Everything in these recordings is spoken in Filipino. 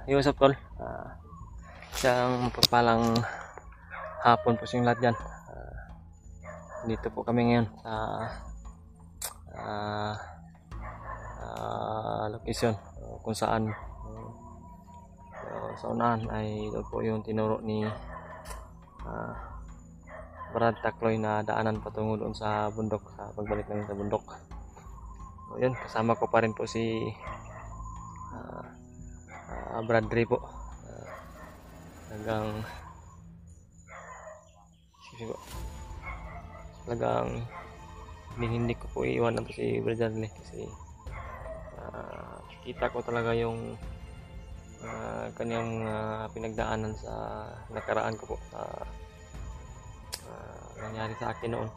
Yusuf tol. Isang mapagpalang hapon po sa inyong lahat dyan. Dito po kami ngayon sa location kung saan sa unahan ay doon po yung tinuro ni Brad Takloy na daanan patungo doon sa bundok, sa pagbalik namin sa bundok. So, yun, kasama ko pa rin po si Brad Ray po. Talagang hindi ko po iiwanan po si Brad Ray kasi kita ko talaga yung kanyang pinagdaanan sa nakaraan ko po, nangyari sa akin noon.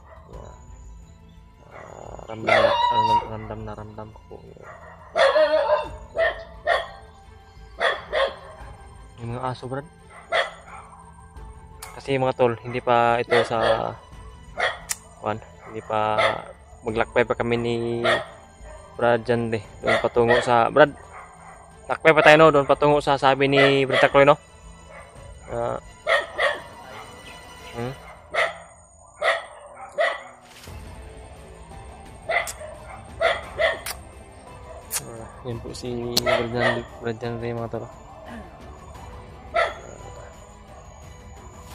Ramdam ko po yung mga aso, Brad. Kasi mga tol, hindi pa ito sa hindi pa maglakbay pa kami ni Brad dyan doon patungo sa Brad. Lakbay pa tayo no, doon patungo sa sabi ni Brad Takloy no. Yan po si Brad Ray mga tol.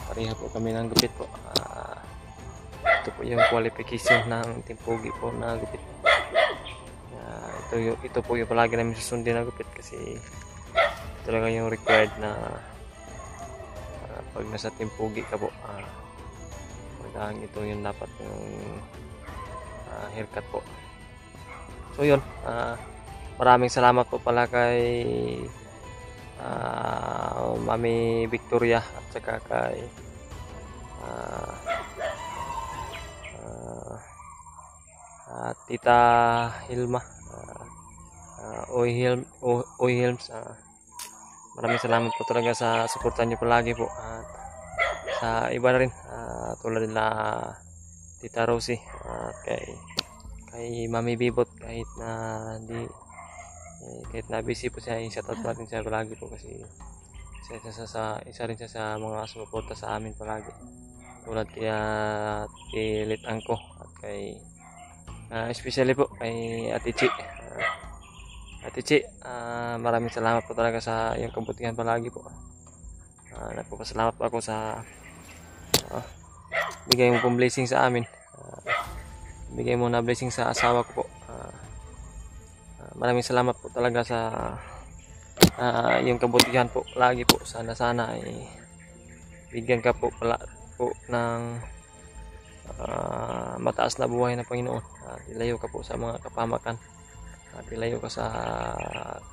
Pareha po kami ng gupit po. Ito po yung qualification ng timpugi po na gupit. Ito po yung palagi namin susundin na gupit kasi ito talaga yung required na pag nasa timpugi ka po. Ito yung dapat yung haircut po. So yun, maraming salamat po pala kay Mami Victoria at saka kay Tita Hilma, Oy Hilms. Maraming salamat po talaga sa suportan niyo palagi po, at sa iba na rin tulad nila Tita Rosie at kay Mami Bibot, kahit na busy po siya, i-shoutout natin siya palagi po kasi isa rin siya sa mga sumuporta sa amin palagi, tulad kaya Tilit Angko at kay especially po kay Ate Chi. Maraming salamat po talaga sa iyong kabutihan palagi po. Nagpapasalamat po ako sa bigay mo pong blessing sa amin, bigay mo na blessing sa asawa ko po. Maraming salamat po talaga sa yung kabutihan po lagi po. Sana ay bigyan ka po pala po ng mataas na buhay na Panginoon, at ilayo ka po sa mga kapamakan, at ilayo ka sa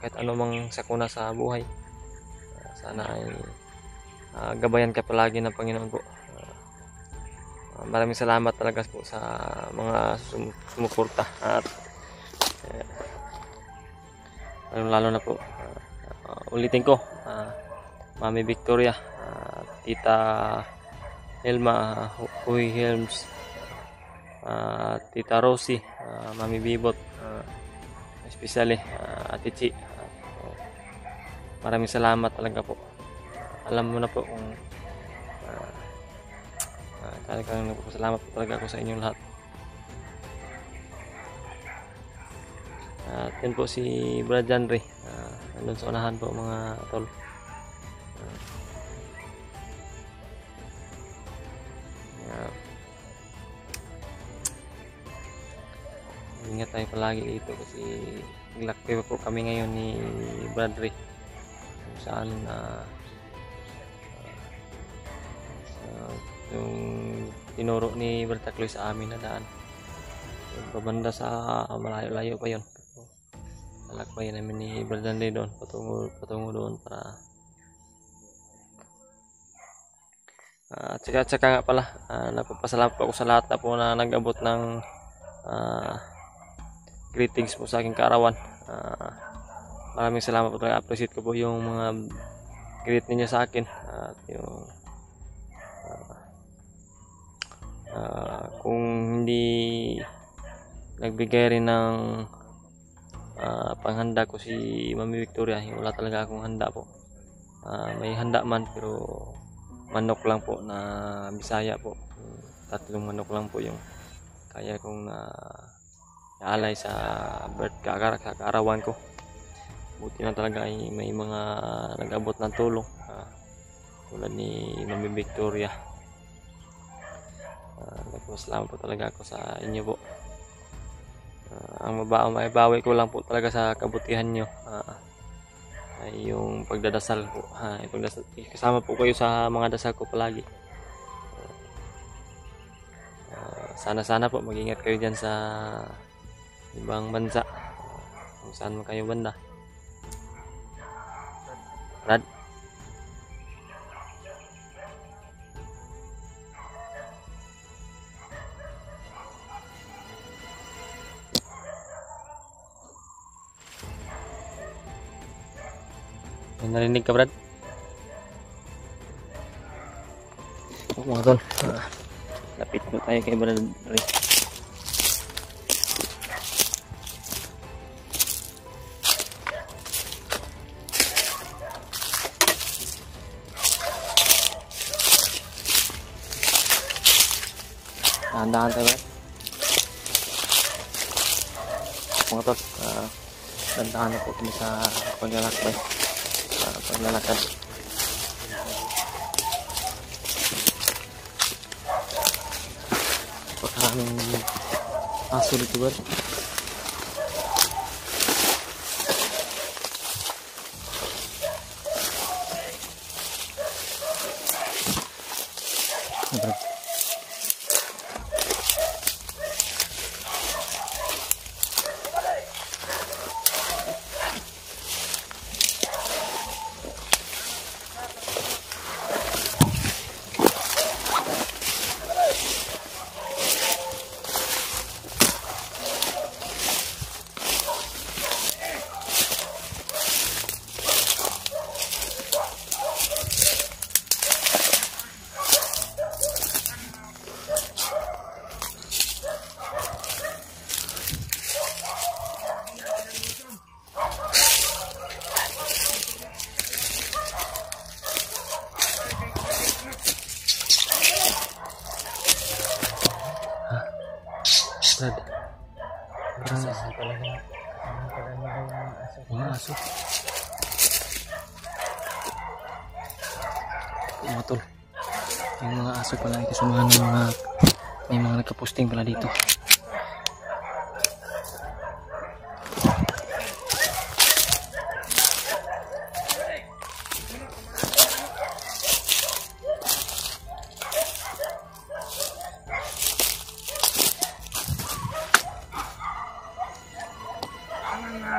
kahit anumang sakuna sa buhay. Sana ay gabayan ka palagi ng Panginoon po. Maraming salamat talaga po sa mga sumuporta, at lalo na po ulitin ko, Mami Victoria, Tita Hilma, Huy Helms, Tita Rosie, Mami Bibot, especially Ate Chi. Maraming salamat talaga po. Alam mo na po kung talagang nagpapasalamat po talaga ako sa inyong lahat. At yun po si Brad Ray, nandun sa unahan po mga tol. Ingat tayo palagi dito kasi naglakbay pa po kami ngayon ni Brad Ray kung saan yung tinuro ni Brad Takloy sa amin na daan. Yung pabanda sa malayo-layo pa yun. Nalakbayan namin ni Brad Ray doon, patungo doon para at saka nga pala, nagpapasalamat po ako sa lahat na po na nag-abot ng greetings po sa aking kaarawan. Maraming salamat po talaga. Appreciate ko po yung mga greet ninyo sa akin, at yung kung hindi nagbigay rin ng panghanda ko si Mami Victoria, wala talaga akong handa po. may handa man, pero manok lang po na Bisaya po. 3 manok lang po yung kaya kong naalay sa kaarawan ko. Buti na talaga ay may mga nag-abot ng tulong, tulad ni Mami Victoria. Nagpapasalamat po talaga ako sa inyo po. Ang mabawi ko lang po talaga sa kabutihan nyo ay yung pagdadasal po. Kasama po kayo sa mga dasal ko palagi. Sana po mag-ingat kayo dyan sa ibang bansa, kung saan man kayo banda. Brad? May narinig ka, Brad? Mga tol, lapit po tayo kay Brad Ray. Dahan-dahan tayo, Brad. Mga tol, dahan-dahan na po kami sa paglalakbay. Paglalakad. Pagkaraming aso dito, Brad. Brad, mga aso. Mga tol, yung mga aso pala ito, sumahan ng mga, may mga nagka-posting pala dito.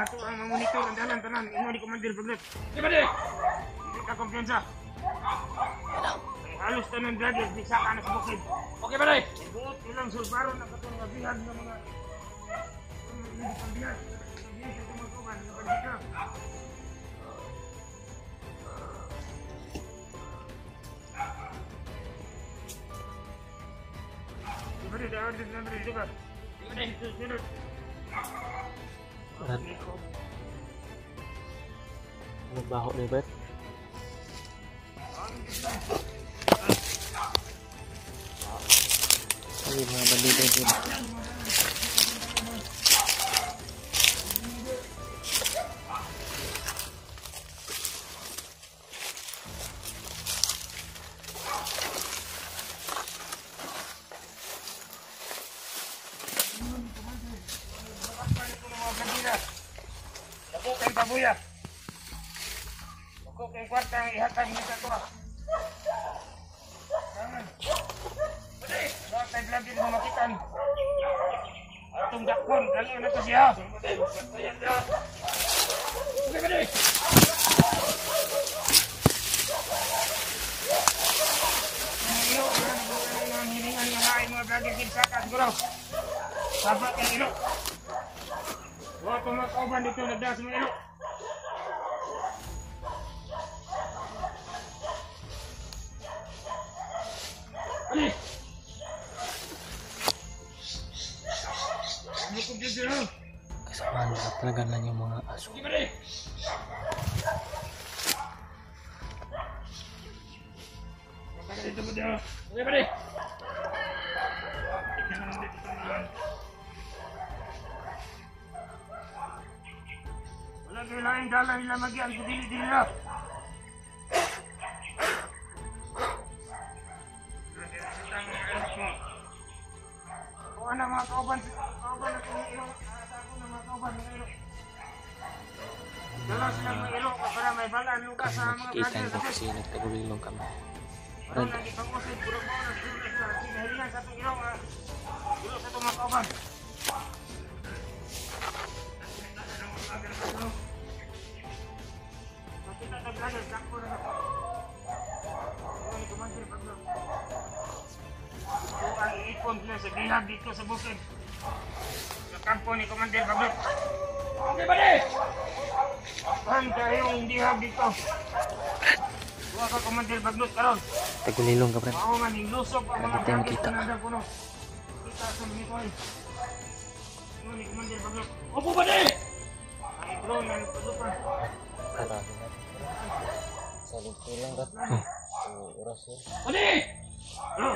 Ito ang monitor ng dalan-tanan. Ingo di komandir paglet. Di ba di? Hindi ka kumpiyansa. Halos tanan dragis di saka na sa bukid. Okay ba di? Buot ilang sulbaro na katong nabihag ng mga hindi pambihag. Hindi sa tumagkuman ng bandika. Di ba di? Dahil din na rin, di ba? Di ba di? Sunod. Ano baho ni Brad? Ay, mga bandito dito. Ako kay babuya. Ako kay kwarta ang ihatag ni sa tuwa. Bakit tayo lagi mo makitan? Atong dakon, lalo na to siya. Okay ba di? Ilo, ang hiningan ng mga vlogger kinsaka siguro. Sabat ang ilo. Wala pa mga kauban dito nagdas mga ilo. Ali! Ano kong dito ha? Kasamaan na talaga lang yung mga aso. Di ba di? Okay, pare. Tignan naman dito sa mga. Wala kailangan dala nila mag-iang dili-dili na. Kuha na mga kauban na ilo. Ako na mga kauban na ilo. Dala sila mga ilo para may balaan luka sa mga Nakikita ko kasi nagtagulilong kami. Parang lagi pang usay, puro mo na sulit na sinahilingan sa itong ilong ilo sa itong mga kauban. Makita na vlogger, sakpo na ako. Ito ni Kumandir Paglo. Ito ang iipon nila sa bihag dito sa bukid. Sa kampo ni Kumandir Paglo. Okay ba di? Apan kayong bihag dito. Huwag ka Kumandir Paglo karon. Tagulilong ka, Brad. Ako nga ning lusog ang mga Lagi tayo vlogger makita. sa nandang puno. Kita sa mga koy. Ito ni Kumandir Paglo. Opo ba di? Ay bro, nalipad-lupad. Saling pulang, Brad. Oras yun. Odi! Bro!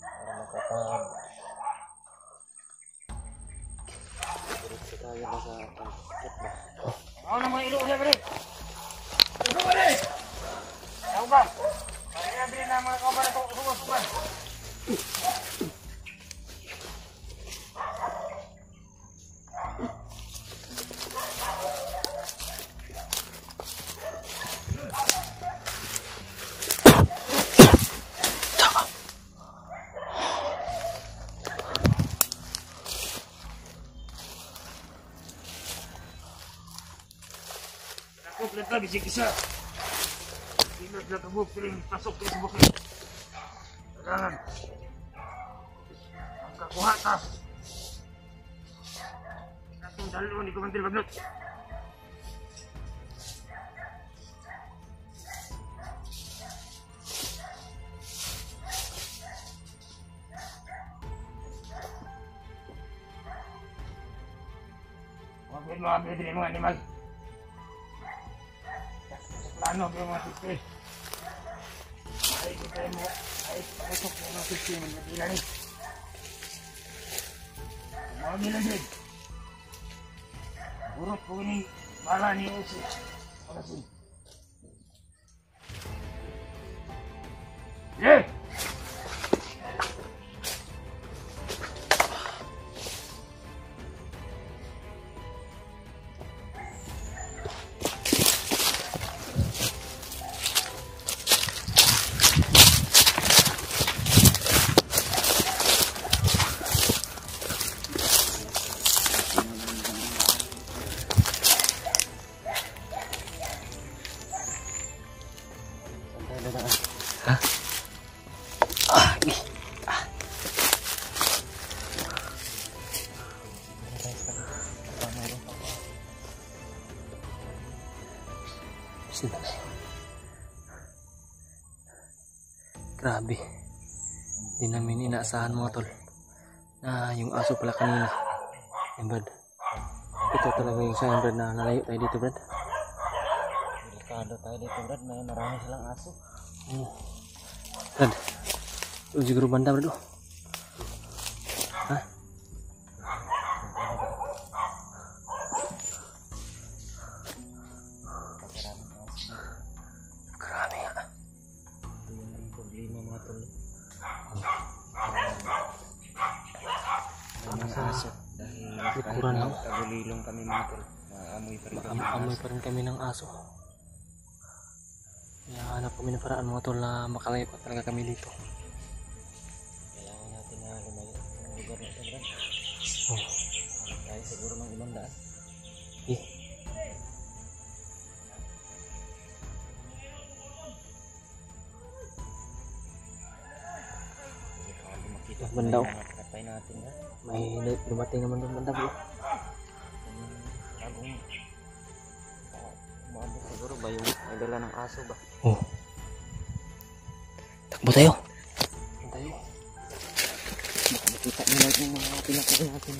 Para makapag... Diretso tayo ba sa pangkit ba? Ako na mga ilo siya, pare. Ito, pare! Ako ba? Pare na din na mga kauban na ito. Sumas. Komplet lagi si Kisa. Pilot na kabuk, piling pasok sa bukid. Kailangan. Ang kakuha ka. Ating dalo ni Kumandir Baglot. Huwag mo abid rin mga animal. Plano ko yung mga sisi. Ay, kita mo. Ay, pasok mo mga sisi. Magpapila ni. Mga nilagid. Burot ko ni bala ni Usi. Parasin. Yeah! Grabe. Di namin inaasahan mga tol na yung aso pala kanina. Yan, Brad. Ito talaga yung sayang, Brad, na nalayo tayo dito, Brad. Delikado tayo dito, Brad. May marami silang aso. Brad. Ito siguro banda, Brad. Ha? Grabe nga. Ito yung problema mga tol. Mga aso. Dahil kahit tagulilong kami mga tol, maamoy pa rin kami. Maamoy pa rin kami ng aso. Kaya hanap kami ng paraan mga tol na makalayo pa talaga kami dito. Kailangan natin na lumayo ng lugar na ito, Brad. Kaya siguro ng 500. Banda, may dumating naman doon banda, bro. Umabot siguro ba yung may dala ng aso ba? Oh. Takbo tayo. Tayo. Baka makita nila yung mga pinakain natin.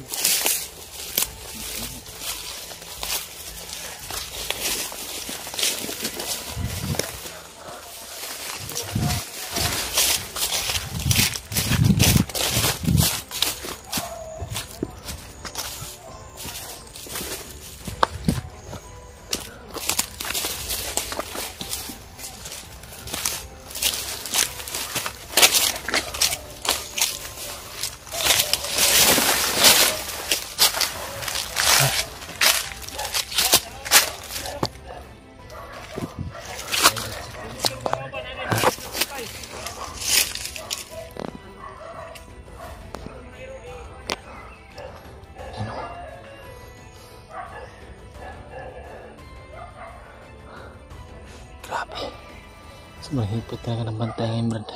Mahigpit talaga ng bantay ngayon, Brad.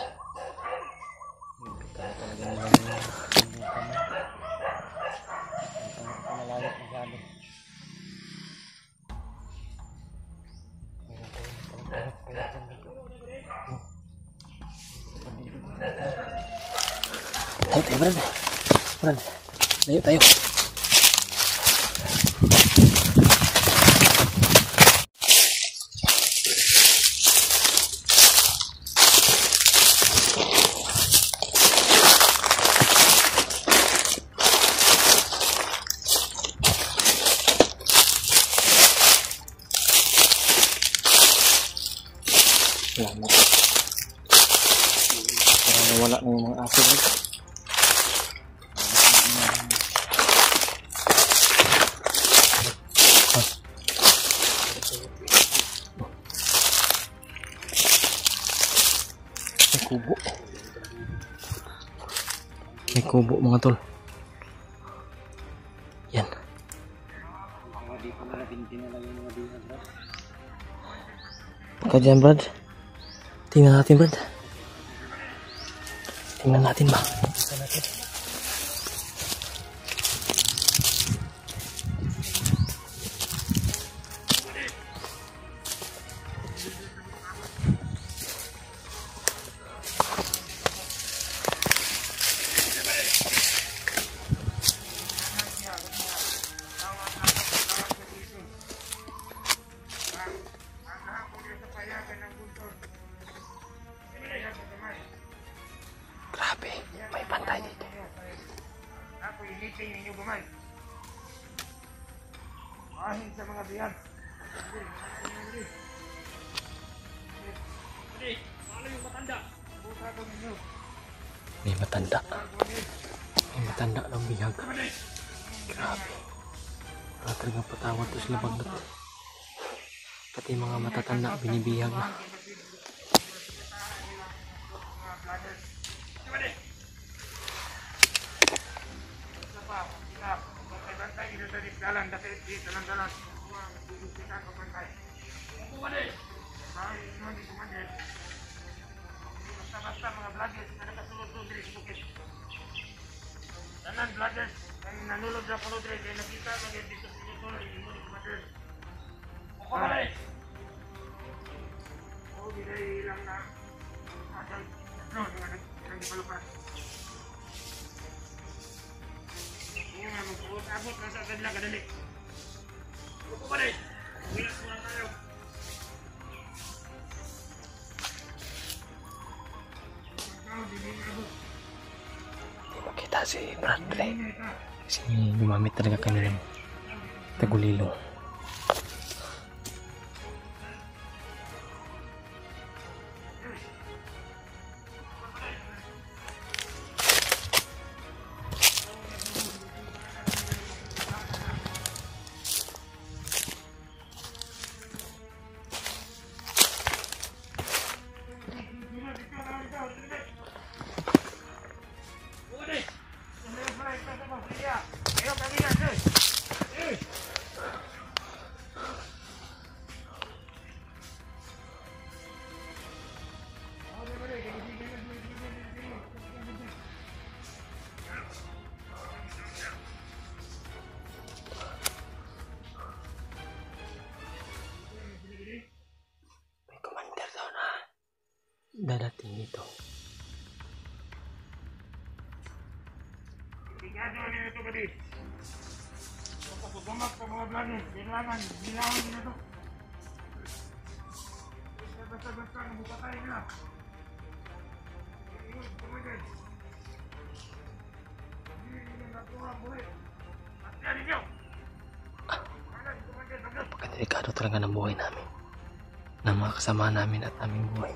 Mahigpit talaga nila malayo masyado. Tayo tayo, Brad. Brad, layo tayo. Salamat. Para nawala na yung mga aso. May kubo. May kubo mga tol. Yan. Pagka dyan, Brad. Tingnan natin, Brad. Tingnan natin ba? Grabe, may pantay dito. Ako initin ninyo gumay. Mahin sa mga biyan. Paano yung matanda? Buka ko ninyo. May matanda. May matanda ng bihag. Grabe. Wala talagang patawad to sila bagnat. Pati mga matatanda binibihag na. Dalan dapit di dalan-dalan. Kita ko pantay. Kumade. Bahay mo di kumade. Basta mga vloggers na nakasulod-sulod diri sa bukid. Tanan vloggers ang nanulod ra kuno diri kay nakita man dito sa inyo tol di mo di kumade. Kumade. Oh, di lang na. Atay. No, nang dipalupas. Abot na sa kanila kadali. Upo pa rin. Wilas mo lang tayo. Hindi makita si Bradley. Kasi gumamit talaga kami ng tagulilo. Dadating dito. Sigado na ito ba di? Kapag sa mga vlogger, kailangan bilawan nyo na ito. Basta-basta nabuka tayo na. Ayun, kumagad. Hindi nyo nakuha buhay. At yan ninyo. Pagkadelikado talaga ng buhay namin. Ng mga kasama namin at aming buhay.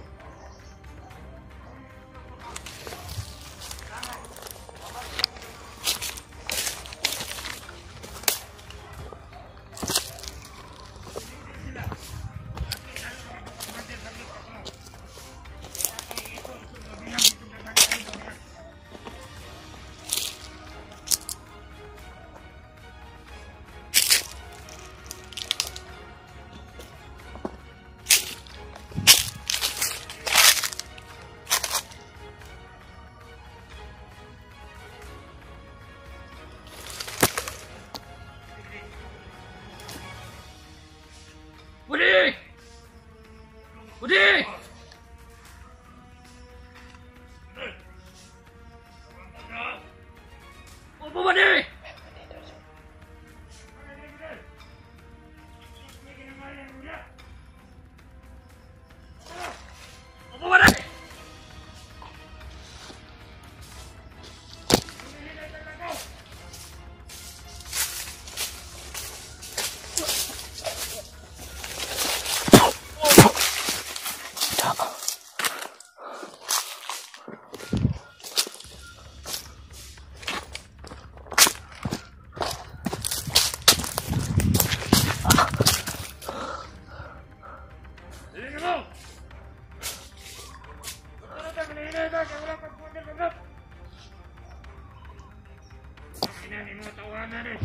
dari.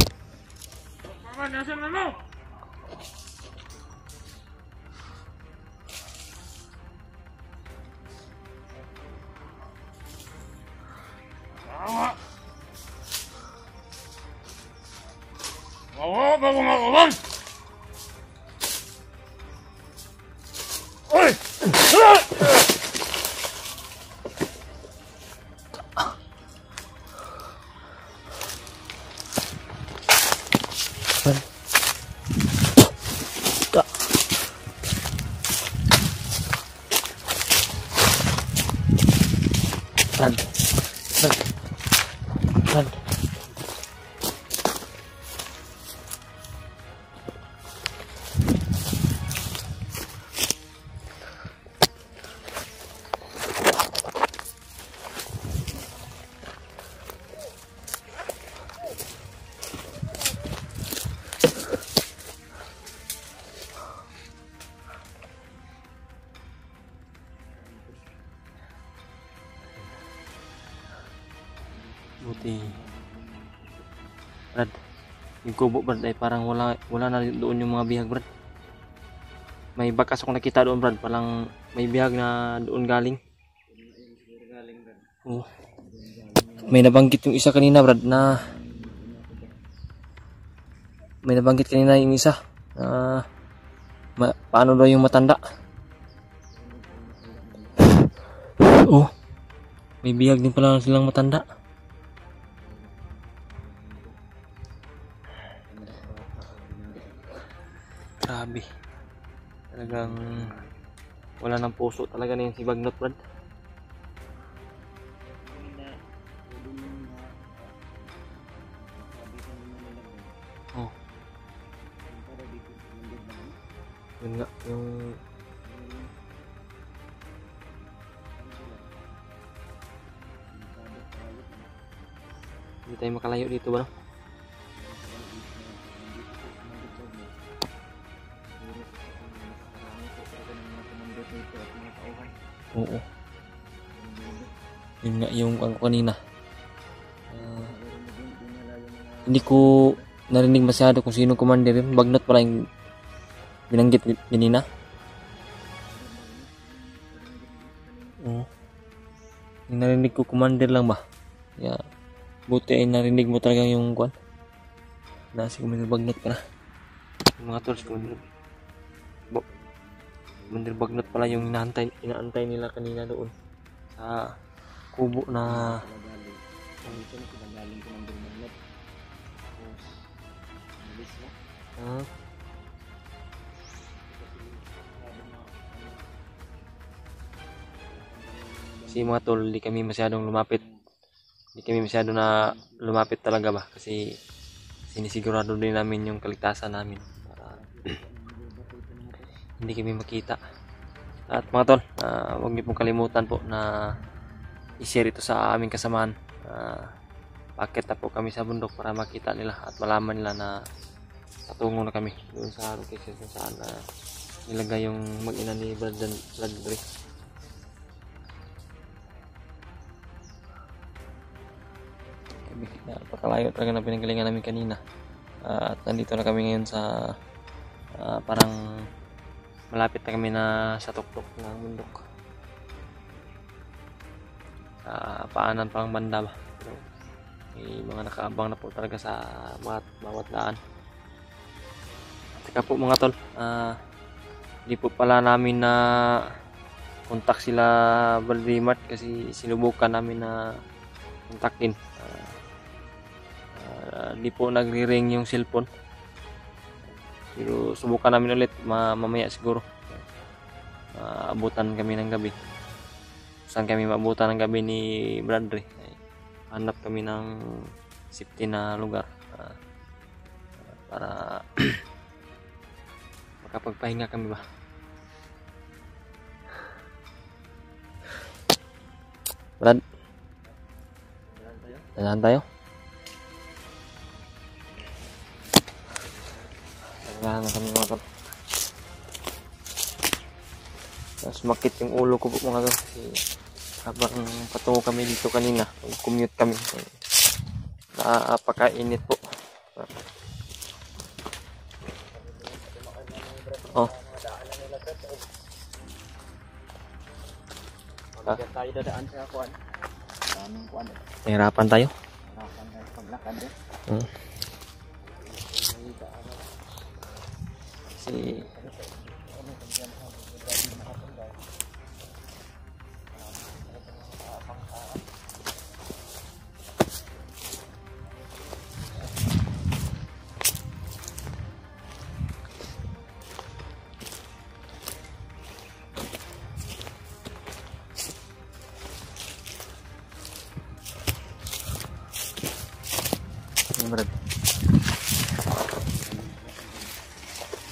Paman, nasa mo? Awa. Awa, bago makawan. Oy! Run. Run. Buti Brad, yung kubo Brad ay parang wala na doon yung mga bihag Brad. May bakas akong nakita doon Brad, parang may bihag na doon galing. Oh. May nabanggit yung isa kanina Brad na yung isa paano daw yung matanda. Oh, may bihag din pala silang matanda. Grabe. Talagang wala ng puso talaga na yung si Bagnot Brad. Oh. Yun nga, yung hindi tayo makalayo dito ba no? Oo. Yun nga yung ang kanina. Hindi ko narinig masyado kung sino commander yun. Bagnot pala yung binanggit kanina. Oo. Yung narinig ko commander lang ba? Yeah. Buti ay narinig mo talaga yung kwan. Nasi commander Bagnot ka na. Yung mga tools commander. Commander Bagnot pala yung inaantay nila kanina doon sa kubo na si mga tol, hindi kami masyadong lumapit. Hindi kami masyado na lumapit talaga ba kasi sinisigurado din namin yung kaligtasan namin para hindi kami makita. At mga tol, huwag niyo pong kalimutan po na i-share ito sa aming kasamaan. Paakit na po kami sa bundok para makita nila at malaman nila na patungo na kami doon sa location kung saan nilagay yung mag-ina ni Bradley. Napakalayo talaga na pinanggalingan namin kanina. At nandito na kami ngayon sa parang malapit na kami na sa tuktok ng bundok. Paanan pang banda ba. Pero may mga nakaabang na po talaga sa bawat daan. Teka po mga tol, hindi po pala namin na kontak sila Valdemar kasi sinubukan namin na kontakin. Di po nagri-ring yung cellphone. Pero subukan namin ulit mamaya siguro. Abutan kami ng gabi. Saan kami maabutan ng gabi ni Bradley? Hanap kami ng safety na lugar para makapagpahinga kami ba. Brad, dahan tayo. Dahan na kami mga tol. Tapos makit yung ulo ko po mga tol kasi habang patungo kami dito kanina, commute kami, napakainit po. Oh. Diyan tayo dadaan sa kuan. Daming kuan. Nahirapan tayo. Hirapan tayo paglakad eh. Si Brad.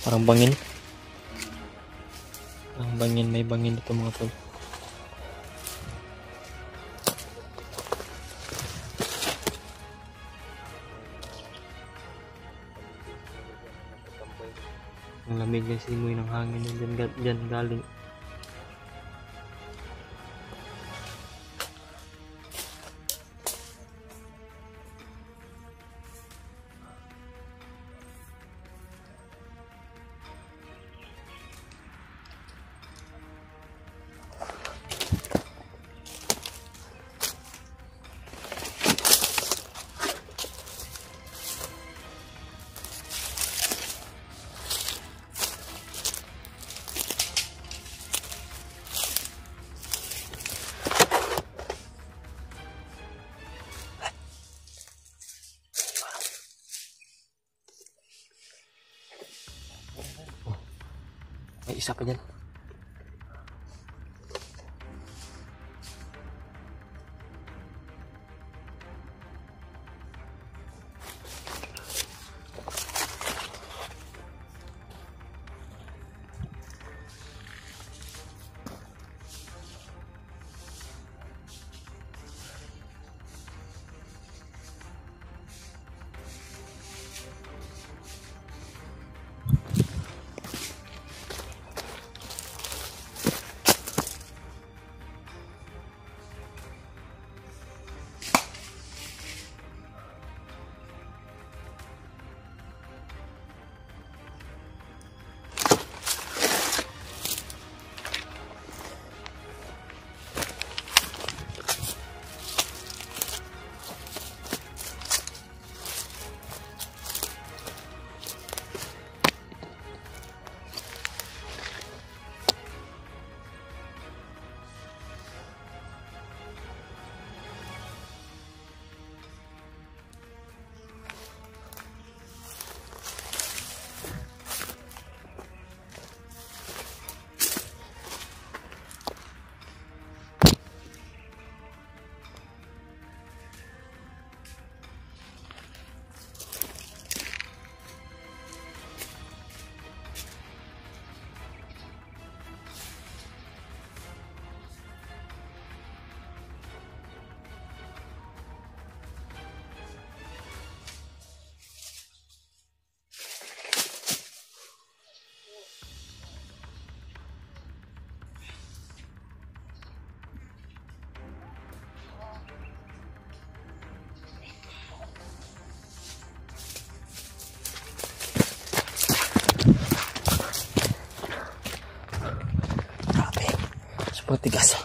Parang bangin. Parang bangin, may bangin dito mga tol. Ang lamig ng simoy ng hangin dyan galing. May isa pa dyan. Matigas.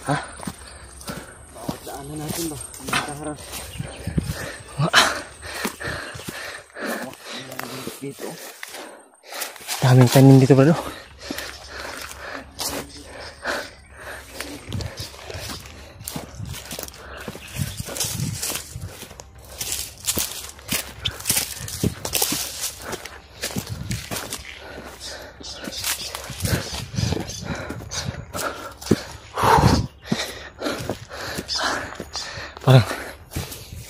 Ha? Bawat daanan natin ba? Nakaharap. Dito. Daming tanim dito bro. Parang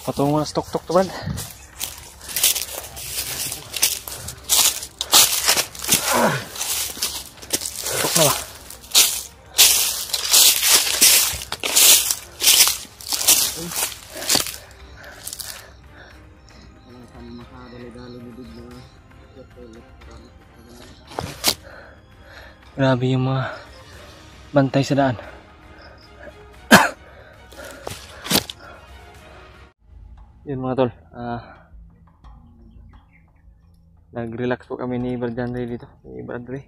patungo na stok-tok to Brad. Stok na ba? Grabe yung mga bantay sa daan. Yun mga tol, nag-relax po kami ni Brad Andre dito, ni Brad Andre.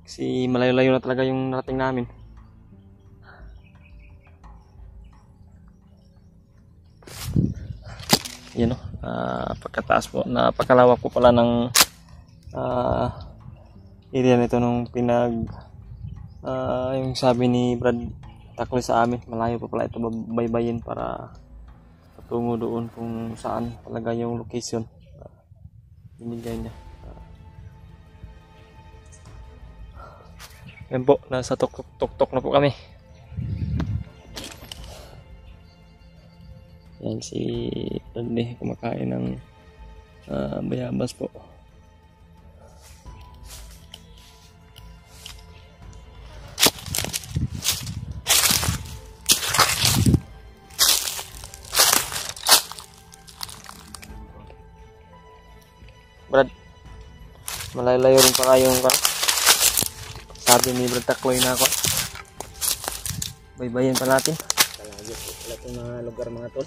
Kasi malayo-layo na talaga yung narating namin. Yan o, pagkataas po, napakalawak po pala ng area nito nung yung sabi ni Brad Takloy sa amin. Malayo pa pala ito baybayin para patungo doon kung saan talaga yung location binigay niya. Yan po, nasa tok-tok na po kami. Yan si Bradley kumakain ng bayabas po. Brad, malayo-layo rin pala yung sabi ni Brad Takloy na ako. Baybayin pa natin. Talaga wala itong mga lugar mga tol.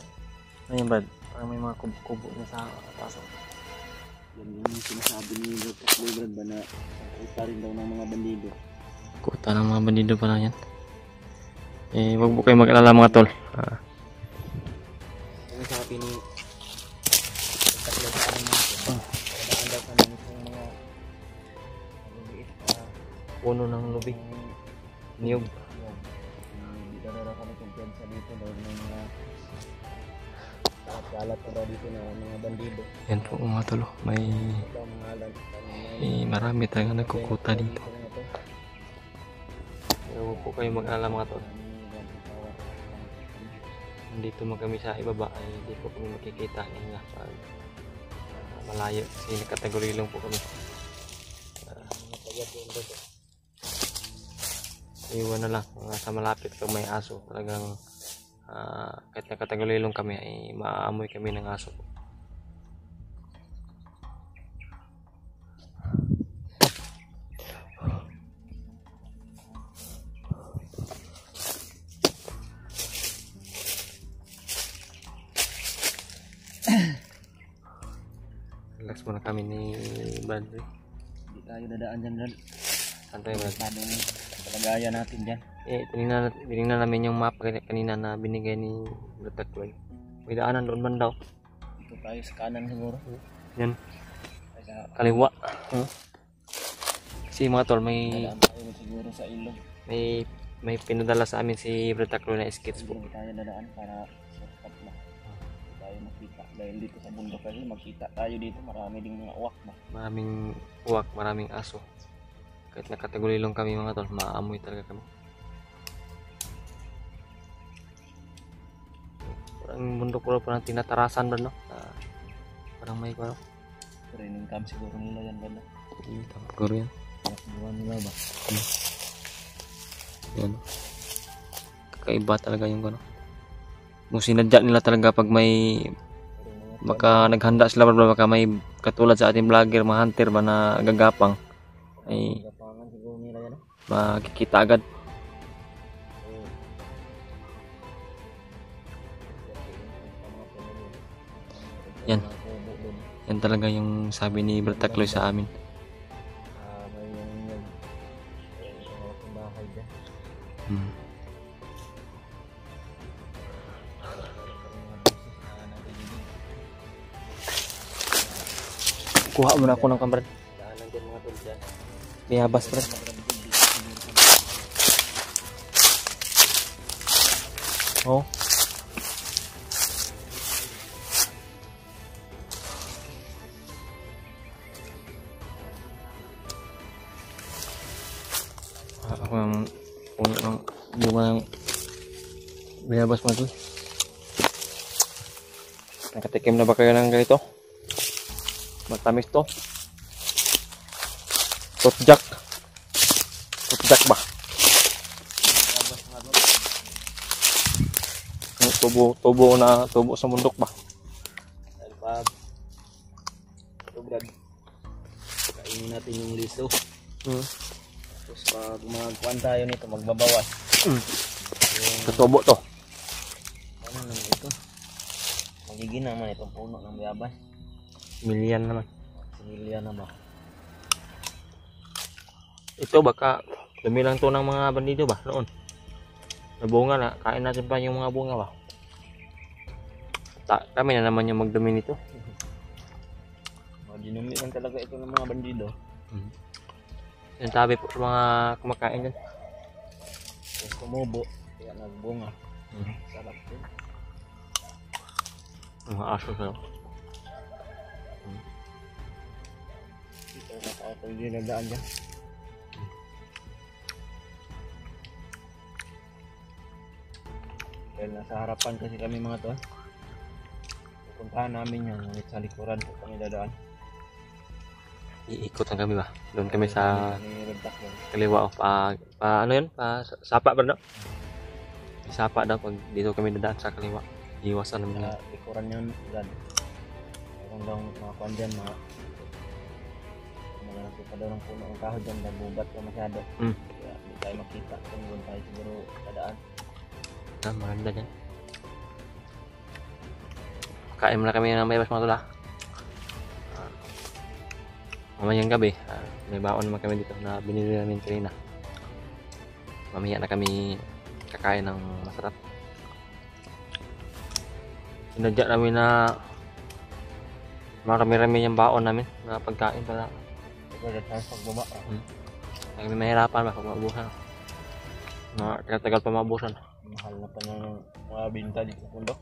Ayun Brad, parang may mga kubo na sa taas. Yan yung sinasabi ni Brad Takloy Brad ba na kuta rin daw ng mga bandido. Kuta ng mga bandido pa na yan. Wag po kayo mag-alala mga tol. Yung sabi ni Brad Takloy sa amin natin. Dadaan daw kami itong mga maliit Puno ng lubi. Niyog. Hindi ka na kami kumpiyansa dito dahil may mga kalat na daw dito na mga bandido. Yan po mga tol. May marami talaga nagkukuta dito. Pero huwag po kayo mag-alala mga tol. Nandito man kami sa ibaba ay hindi po kami makikita nga pag malayo kasi nakatagurilong po kami. Iwan na lang sa malapit pag may aso. Talagang kahit nakatagulilong kami ay maamoy kami ng aso po. Relax muna kami ni Bradley. Hindi tayo dadaan dyan Brad. Saan tayo Brad? Anong kalagayan natin dyan? Tinignan namin yung map kanina na binigay ni Brad Takloy. May daanan doon man daw. Dito tayo sa kanan siguro. Yan. Kaliwa. Kasi mga tol, Dadaan tayo siguro sa ilog. may pinadala sa amin si Brad Takloy na sketch po. Hindi tayo dadaan para shortcut na. Hindi tayo makita. Dahil dito sa bundok kasi makita tayo dito. Marami ding mga uwak ba. Maraming uwak, maraming aso. Kahit nakatagulilong kami mga tol, maamoy talaga kami. Parang bundok ko parang tinatarasan ba no? Parang may ano? Training camp siguro nila yan ba? Siguro yan. Buwan nila ba? Yan. Kakaiba talaga yung ano. Kung sinadya nila talaga pag may baka naghanda sila baka may katulad sa ating vlogger, mga hunter ba na gagapang ay Gapangan siguro nila yan. makikita agad. Yan. Yan talaga yung sabi ni Brad Takloy sa amin. Hmm. Kuha mo na ako ng kambrad. Daanan din mga tol dyan. Biyabas, brad. Oh. Ako ang puno ng bunga ng biyabas mga tol. Nakatikim na ba kayo ng ganito? Matamis to. Tutjak. Tutjak ba? Tubo sa bundok ba? Pag ito brad, kainin natin yung liso. Tapos pag magkuhan tayo nito, magbabawas. Tubo to. Ano naman ito? Magiging naman itong puno ng bayabas. Milian naman. Similya naman. Ito baka dumi lang to ng mga bandido ba noon. Nabunga na, kain natin pa yung mga bunga ba. Kami na naman yung magdumi nito. Dinumi lang talaga ito ng mga bandido. Yung tabi po sa mga kumakain dyan. Tapos tumubo, kaya nagbunga. Sarap din. Mga aso sa Ito nakakapag dinadaan dyan. Dahil nasa harapan kasi kami mga to. Pupuntahan namin yan. Ngunit sa likuran po kami dadaan. iikot lang kami ba. Doon kami sa Nilagdak doon. kaliwa o ano yun? Sapa ba no? Sapa daw pag dito kami dadaan sa kaliwa. Iwasan naman Sa likuran yun. Dyan. Meron daw mga kwan dyan. Mga nalalaki pa daw ng puno ng kahoy dyan. Nagubat ka masyado. Kaya hindi tayo makita. Kung doon tayo siguro dadaan. Maganda dyan. Kain muna kami ng mayabas mga tula. Mamayang gabi, may baon naman kami dito na binili namin kanina. Mamaya na kami kakain ng masarap. Sinadya namin na marami-rami yung baon namin na pagkain para Pagkagat tayo pagbaba. kami mahirapan ba pag maubusan. Tagal pa maubusan. Mahal na pa ng mga binta dito sa pundo.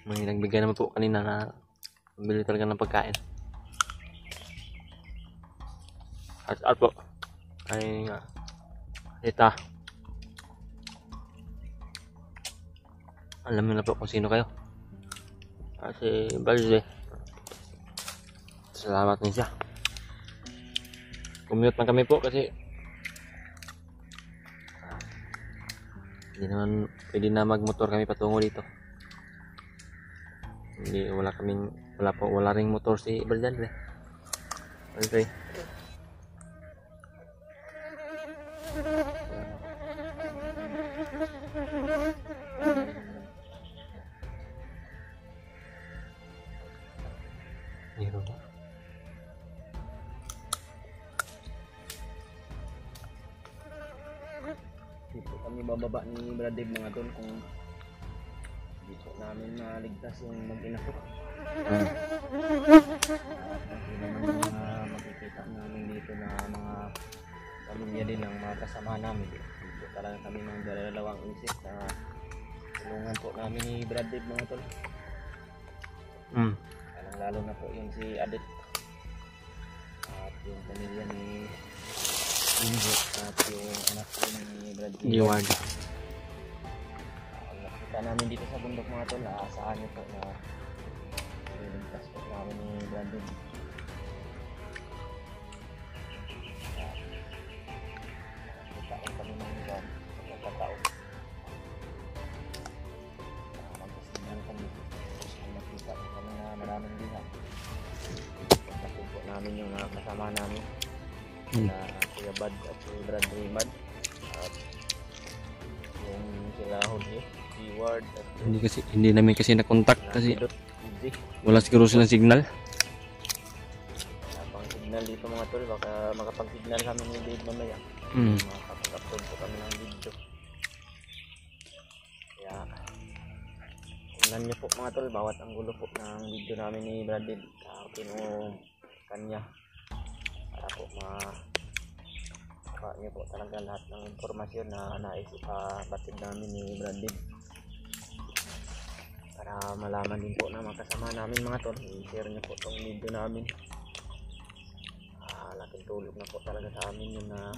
May nagbigay naman po kanina na bili talaga ng pagkain. At po ay ita. Alam niyo na po kung sino kayo. Si Balde. Salamat din siya. Commute lang kami po kasi hindi naman pwede na magmotor kami patungo dito. Hindi, wala ring motor si Balde. Okay. Hero na. Dito kami bababa ni Brad Dave mga tol kung dito namin naligtas yung mag-ina ko. Hindi naman mga makikita namin dito na mga pamilya din ng mga kasama namin. Dito talaga kami ng dalawang isip na tulungan po namin ni Brad Dave mga tol. Lalo na po yung si Adit at yung pamilya ni Ingo at yung anak ko ni Brad Dave. Diwad. Nakita namin dito sa bundok mga tol, naasahan nyo po na iligtas po namin ni Brad Dave. Nakita kami ng dyan sa pagkatao. Magpasingan kami. Nakita kami na maraming dihan. Pagkatao po namin yung kasama namin na Kuya Bad at si Brad Raymond at yung sila Jorge, Steward at Hindi namin kasi na-contact kasi Easy. wala siguro silang signal. Wala pang signal dito mga tol, baka makapag-signal kami ni Dave mamaya. makapag-upload po kami ng video. Kaya tingnan nyo po mga tol, bawat anggulo po ng video namin ni Brandon, kanya para po nyo po talaga lahat ng informasyon na naisipabatid namin ni Brandon, para malaman din po na makasama namin mga tol. I-share nyo po itong video namin. Laking tulog na po talaga sa amin yun na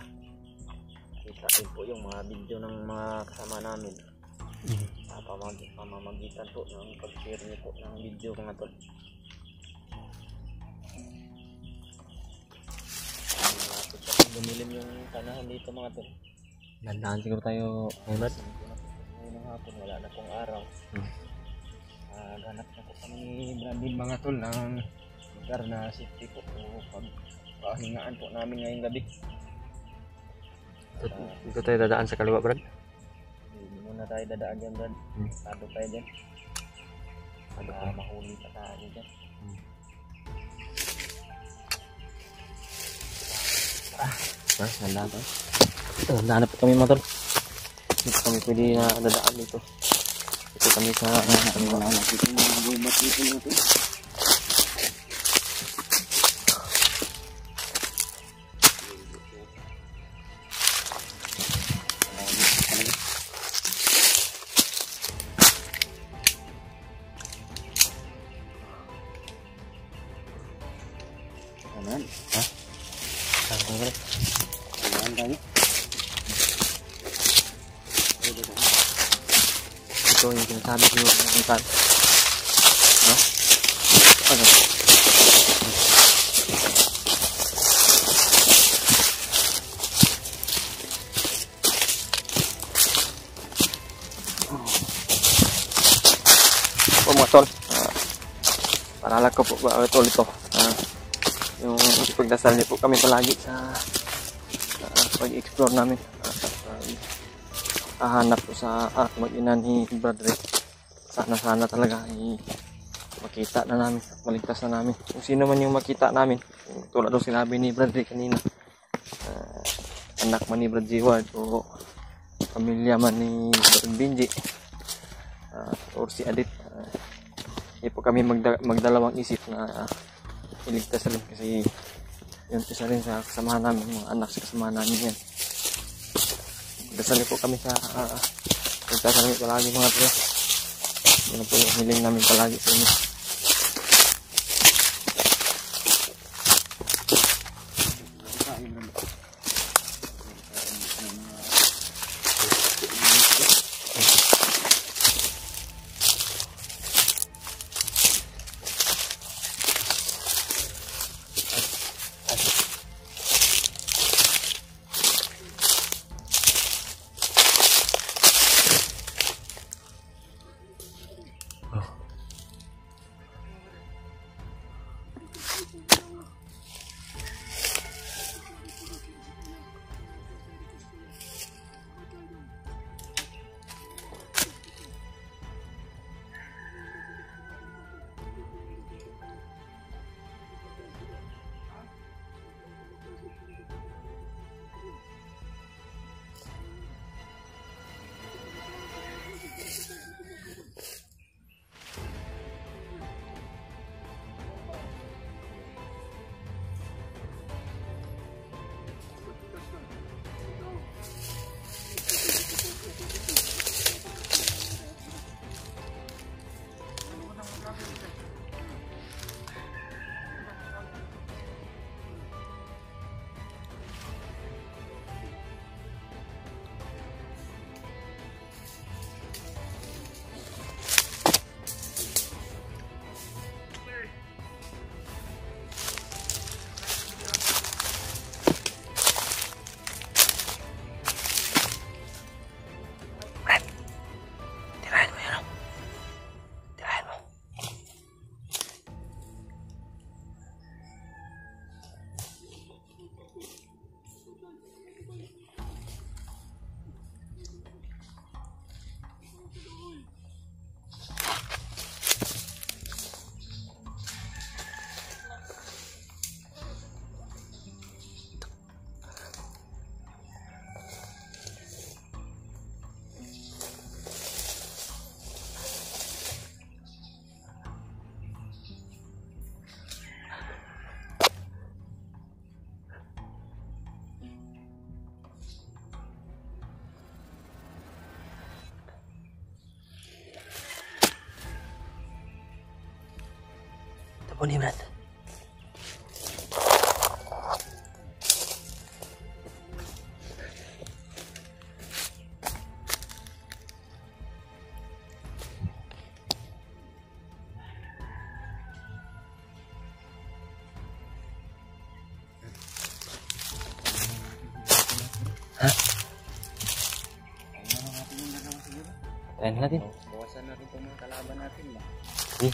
kita din po yung mga video ng mga kasama namin. Pamamagitan po ng pag-share nyo po ng video mga tol. Gumilim yung tanahan dito mga tol. Dandahan siguro tayo ngayon. Ngayong hapon wala na pong araw. Ganap na po kami ni Brandon mga tol ng lugar na safety po pagpahingaan po namin ngayong gabi. Dito tayo dadaan sa kaliwa, Brad? Hindi muna tayo dadaan dyan, Brad. Tado tayo dyan. Para mahuli pa tayo dyan. Nandaan tayo. Nandaan na po kami mga tol. Dito kami pwede na dadaan dito. Dito kami sa wala na dito mga gubat dito mga tol. Kanan? Ha? Kanan ka? Kanan kami? Ito yung sinasabi ko yung kung no? Okay. Po mga tol, paralag ko po ba tol ito. Yung pagdasal niyo po kami palagi sa pag-explore namin. Hahanap ko sa mag-ina ni Brother. Sana talaga makita na namin, maligtas na namin. Kung sino man yung makita namin, tulad ng sinabi ni Brother kanina, anak man ni Brother Ward o pamilya man ni Brother Benji or si Adit, hindi po kami magdalawang isip na iligtas rin, kasi yun isa rin sa kasamahan namin, mga anak sa kasamahan namin yan. Dasal po kami sa pagdasal namin palagi mga tol. Yun po yung hiling namin palagi sa inyo. po ni Brad. Ha? Ayan natin. Bawasan natin itong mga kalaban natin ba? Eh.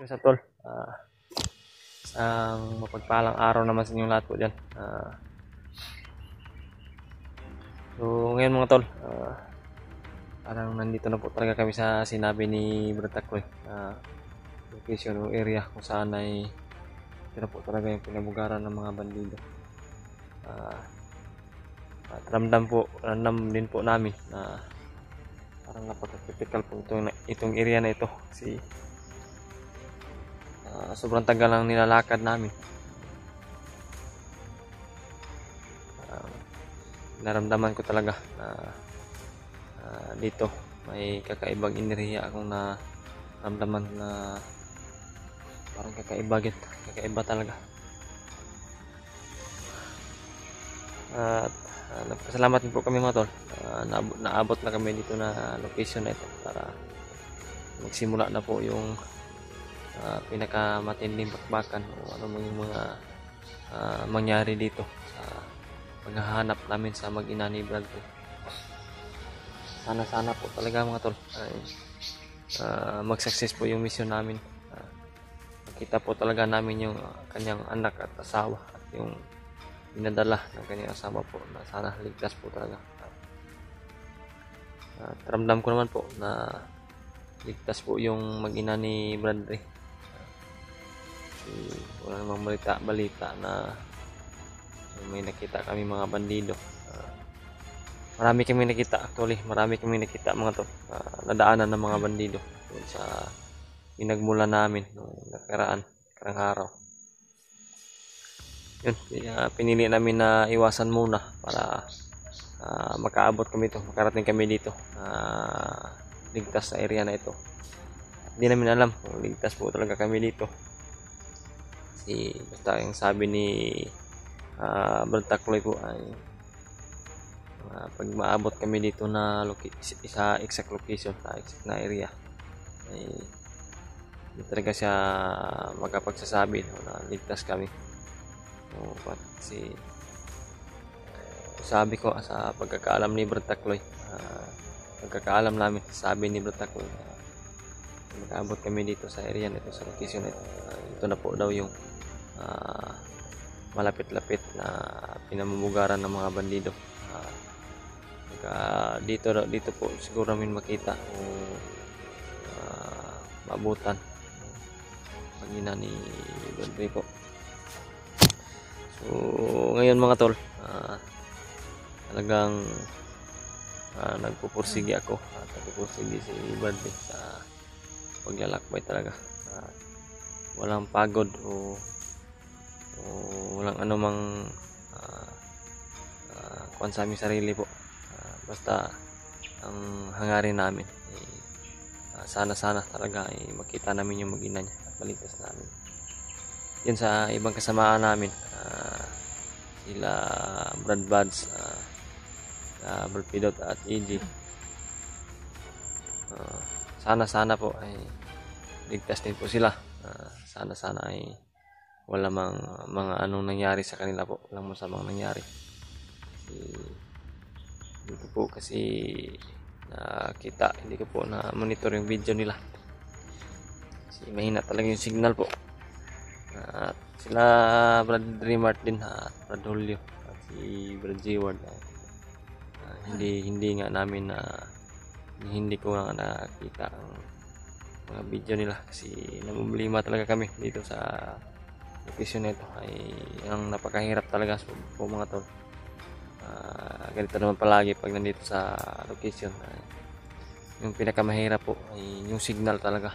Sa tol, ang mapagpalang araw naman sa inyong lahat po dyan. So ngayon mga tol, parang nandito na po talaga kami sa sinabi ni Brad Takloy, location o area kung saan ay ito na po talaga yung pinabugaran ng mga bandido. At ramdam din po namin na parang napaka-critical po itong area na ito kasi sobrang tagal lang nilalakad namin. Naramdaman ko talaga na dito may kakaibang enerhiya akong naramdaman na parang kakaiba talaga. At nagpasalamat din po kami mga tol, naabot na kami dito na location na ito para magsimula na po yung pinakamatinding bakbakan o ano mo yung mga mangyari dito sa paghahanap namin sa mag-ina ni Bradley. Sana po talaga mga tol ay mag-success po yung mission namin. Makita po talaga namin yung kanyang anak at asawa at yung pinadala ng kanyang asawa po na sana ligtas po talaga. At ramdam ko naman po na ligtas po yung mag-ina ni Bradley. Wala namang balita na may nakita kami mga bandido. Marami kami nakita mga to, nadaanan ng mga bandido sa pinagmula namin noong nakarang araw. Yun, kaya pinili namin na iwasan muna para makarating kami dito ligtas sa area na ito. Hindi namin alam kung ligtas po talaga kami dito. Basta yung sabi ni Brad Takloy po ay pag maabot kami dito na sa exact location, sa exact na area ay hindi talaga siya magkapagsasabi na ligtas kami. Kasi sabi ko sa pagkakaalam ni Brad Takloy, pagkakaalam namin, sabi ni Brad Takloy mag-abot kami dito sa area nito, sa location nito, ito na po daw yung malapit-lapit na pinamumugaran ng mga bandido. Dito po siguro namin makita o maabutan mag-ina ni Bradley po. So ngayon mga tol, talagang nagpupursige ako at nagpupursige si Bradley sa paglalakbay talaga. Walang pagod o walang anumang kuwan sa aming sarili po. Basta ang hangarin namin sana talaga ay makita namin yung mag-ina niya at maligtas namin. Yun sa ibang kasamaan namin, sila Brad Buds, Brad Pidot at EG, sana po ay ligtas din po sila. Sana ay wala mga anong nangyari sa kanila po, walang masamang nangyari. Dito po kasi nakita, hindi ko po na monitor yung video nila kasi mahina talaga yung signal po. At sila Brad Dreamart din at Brad Julio at si Brad Jeward, hindi nga namin hindi ko nga nakita ang mga video nila kasi namumblima talaga kami dito sa location nito. Ay ang napakahirap talaga po mga tol. Ganito naman palagi pag nandito sa location. Yung pinakamahirap po ay yung signal talaga.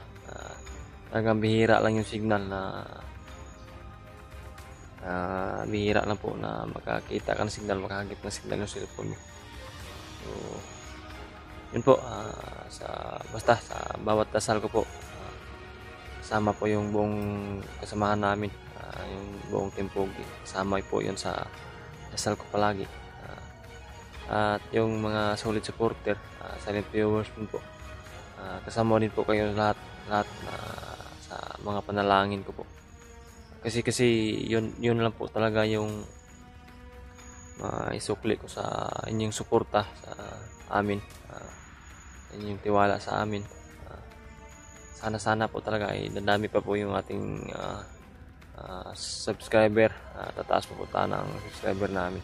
Talagang bihira lang yung signal na bihira lang po na makakita ka ng signal, makahagip ng signal yung cellphone mo. So yun po, basta sa bawat dasal ko po, kasama po yung buong kasamahan namin, yung buong Team Pogi, kasama po yun sa dasal ko palagi. At yung mga solid supporter, silent viewers din po, kasama din po kayo lahat sa mga panalangin ko po. Kasi yun lang po talaga yung isukli ko sa inyong suporta sa amin, inyong tiwala sa amin. Sana po talaga ay dadami pa po yung ating subscriber, tataas po tayo ng subscriber namin.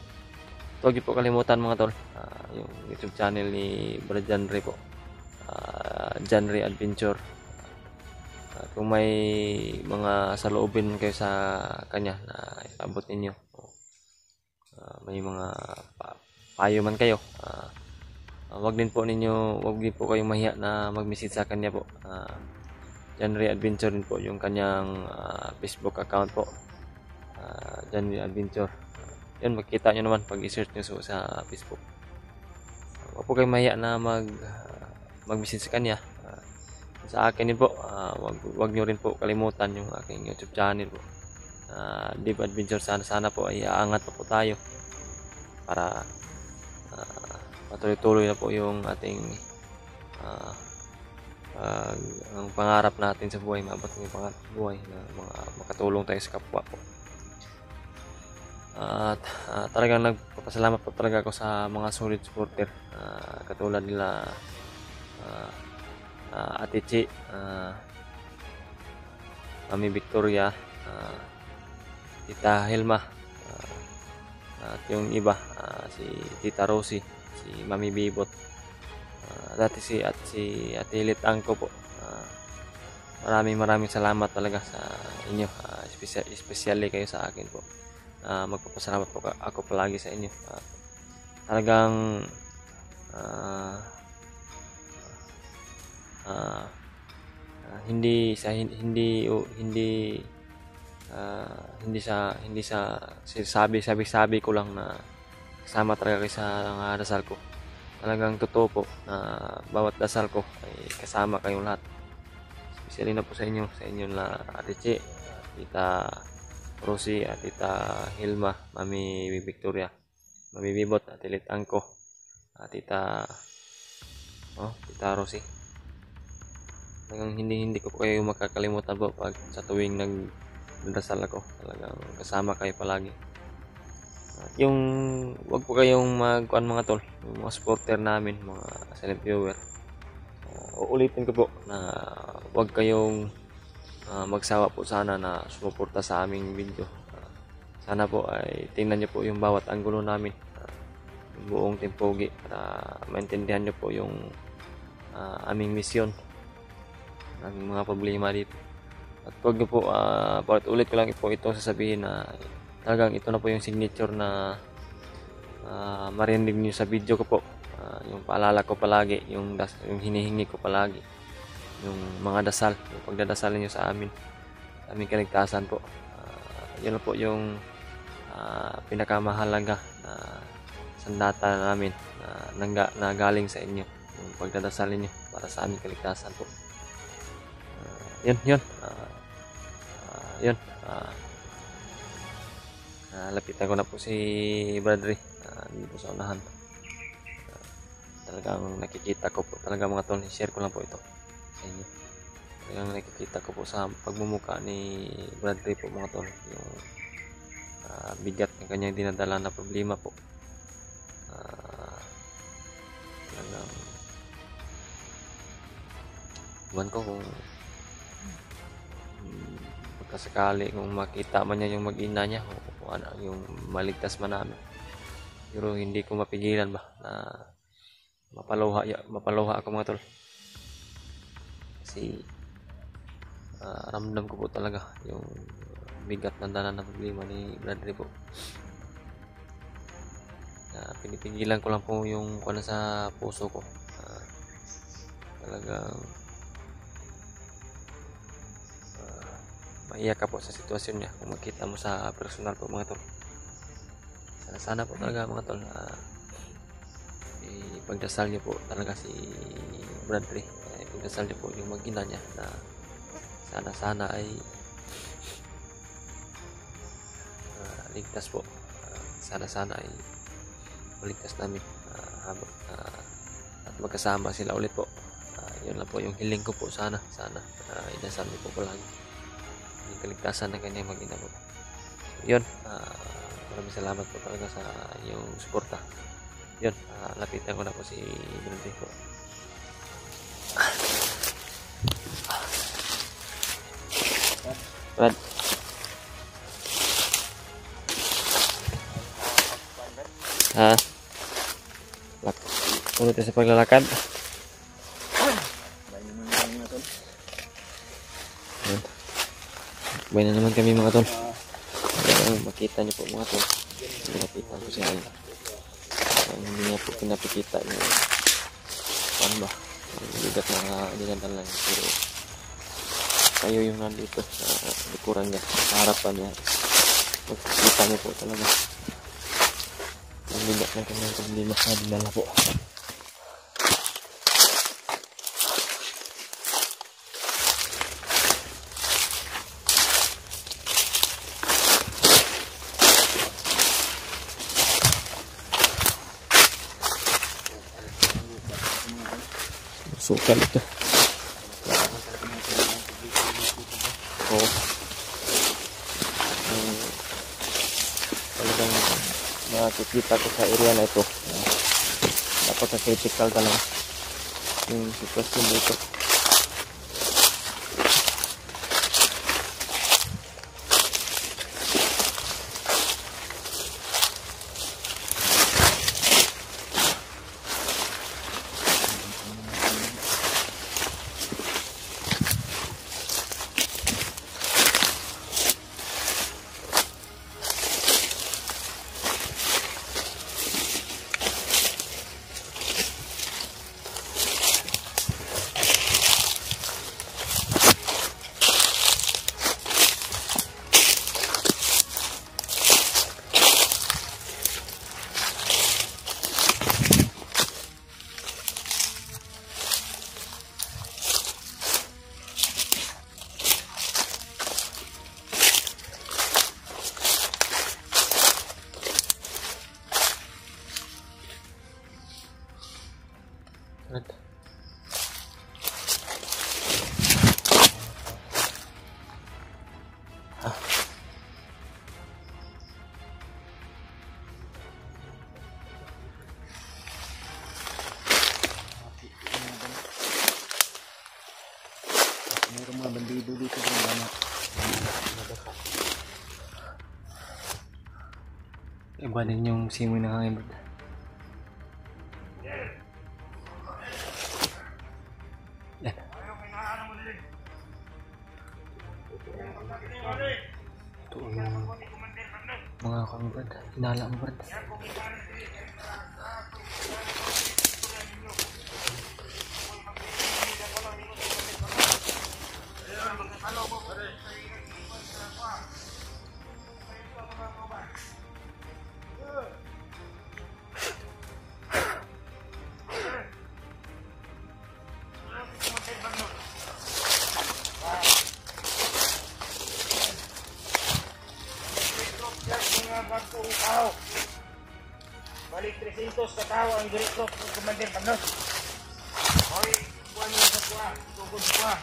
Huwag niyo po kalimutan mga tol, yung YouTube channel ni Brad Janry po, Janry Adventure. Kung may mga saloobin kayo sa kanya na ipaabot ninyo, may mga payo man kayo, wag din po kayong mahiya na mag-message sa kanya po. Janry Adventure din po yung kanyang Facebook account po, Janry Adventure. Yun, makikita nyo naman pag i-search nyo sa Facebook. Wag po kayong mahiya na mag-message sa kanya. Sa akin din po, wag nyo rin po kalimutan yung aking YouTube channel po, Deep Adventure. Sana po ay aangat pa po tayo para patuloy-tuloy na po yung ating ang pangarap natin sa buhay, maabot yung pangarap sa buhay na makatulong tayo sa kapwa po. At talagang nagpapasalamat po talaga ako sa mga solid supporter, katulad nila Ate Chi, Mami Victoria, Tita Helma, at yung iba, si Tita Rosie, si Mami Bibot, dati si Ate Lit Angko po. Maraming salamat talaga sa inyo, especially kayo sa akin po. Magpapasalamat po ako palagi sa inyo. Talagang hindi sa sabi ko lang na kasama talaga kayo sa mga dasal ko. Talagang totoo po na bawat dasal ko ay kasama kayong lahat. Especially na po sa inyo na Ate Che, Tita Rosie, at Tita Hilma, Mami Victoria, Mami Bibot, at Lit Angko, at Tita Rosie. Talagang hindi ko po kayo makakalimutan po pag sa tuwing nagdasal ako. Talagang kasama kayo palagi. At yung wag po kayong magkuan mga tol, yung mga supporter namin, mga silent viewer, uulitin ko po na wag kayong magsawa po sana na sumuporta sa aming video. Sana po ay tingnan nyo po yung bawat anggulo namin, yung buong Team Pogi, para maintindihan nyo po yung aming misyon, aming mga problema dito. At wag nyo po, ulit ko lang po ito sasabihin na talagang ito na po yung signature na marinig niyo sa video ko po. Yung paalala ko palagi, yung hinihingi ko palagi, yung mga dasal, yung pagdadasal niyo sa amin, sa aming kaligtasan po. Yun na po yung pinakamahalaga na sandata namin na galing sa inyo, yung pagdadasal niyo para sa aming kaligtasan po. Yun. Lapitan ko na po si Bradley dito sa unahan. Talagang nakikita ko po talaga mga tol, share ko lang po ito sa inyo. Talagang nakikita ko po sa pagmumuka ni Bradley po mga tol, yung bigat ng kanyang dinadala na problema po. Talagang iwan ko kung pagkasakali kung makita man niya yung mag-ina niya o kung ano, yung maligtas man namin. Pero hindi ko mapigilan ba na mapaluha ako mga tol. Kasi ramdam ko po talaga yung bigat ng dala na problema ni Bradley po. Pinipigilan ko lang po yung kuno sa puso ko. Talagang maiyak ka po sa sitwasyon niya kung makita mo sa personal po mga tol. Sana po talaga mga tol, ipagdasal niyo po talaga si Bradley. Ipagdasal niyo po yung mag-ina niya na sana ay ligtas po. Sana ay maligtas namin at magkasama sila ulit po. Yun lang po yung hiling ko po, sana inasal niyo po palagi yung kaligtasan ng kanyang mag-ina po. Yun, maraming salamat po talaga sa inyong suporta. Yun, lapitan ko na po si Bradley po. Brad. Ulit sa paglalakad. Bay na naman kami mga tol. Makita niyo po mga tol. Pinapitan ko siya. Hindi niya po pinapikita yung ano ba, bigat na dinadala niya. Pero kayo yung nandito sa likuran niya, sa harapan niya, magkikita niyo po talaga ang bigat na kanyang problema na dinala po. Sukal ito. Oo. Talagang nakikita ko sa area na ito. Dapat na critical talaga yung sitwasyon dito. Meron mga bandido dito sa banat. Iba din yung simoy ng hangin. Yan. Ito ang Mga kang Brad, hinala mo Brad. Balik 300 katao ang direkto ng Commander Bagnot. Hoy, buwan mo sa kuha, tugod sa kuha.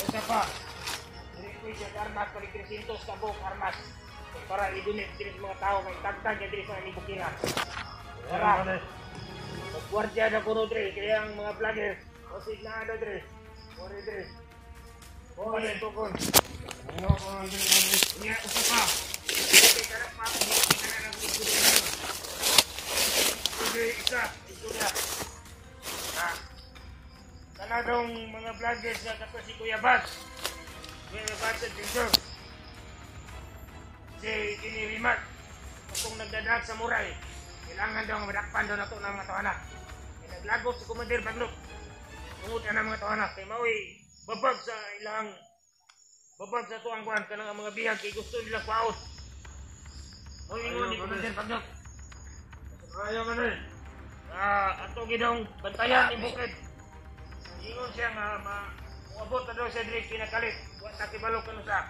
Isa pa, direkto siya armas, balik 300 kabok armas. Para idunit din sa mga tao, may tagtag niya din sa Libukina. Para, magwardya na kuno dre, kaya ang mga vlogger, o signado dre, ori dre. O, yan tukon. Ano ko ang dre, niya, isa pa. Hindi ka na pa, hindi ka na nag-ikutin. Isa, ito na. Kanadong mga vloggers na kato si Kuya Bas. Kuya Bas at Tinsor. Si Kinirimat. Kung nagdadag sa Muray, kailangan daw madakpan daw na ito ng mga tawanak. Naglagos si Commander Bagnot. Tungod na ng mga tawanak. Kaya maui, babag sa ilang babag sa tuang kuhan ka ng mga bihag kay gusto nilang paot. Maui ingon ni Commander Bagnot. Kaya man eh. Ato gidong bantayan ni Bukid. Ingon siya nga maabot na daw siya diri pinakalit. Wa ta kibalo kanu sa.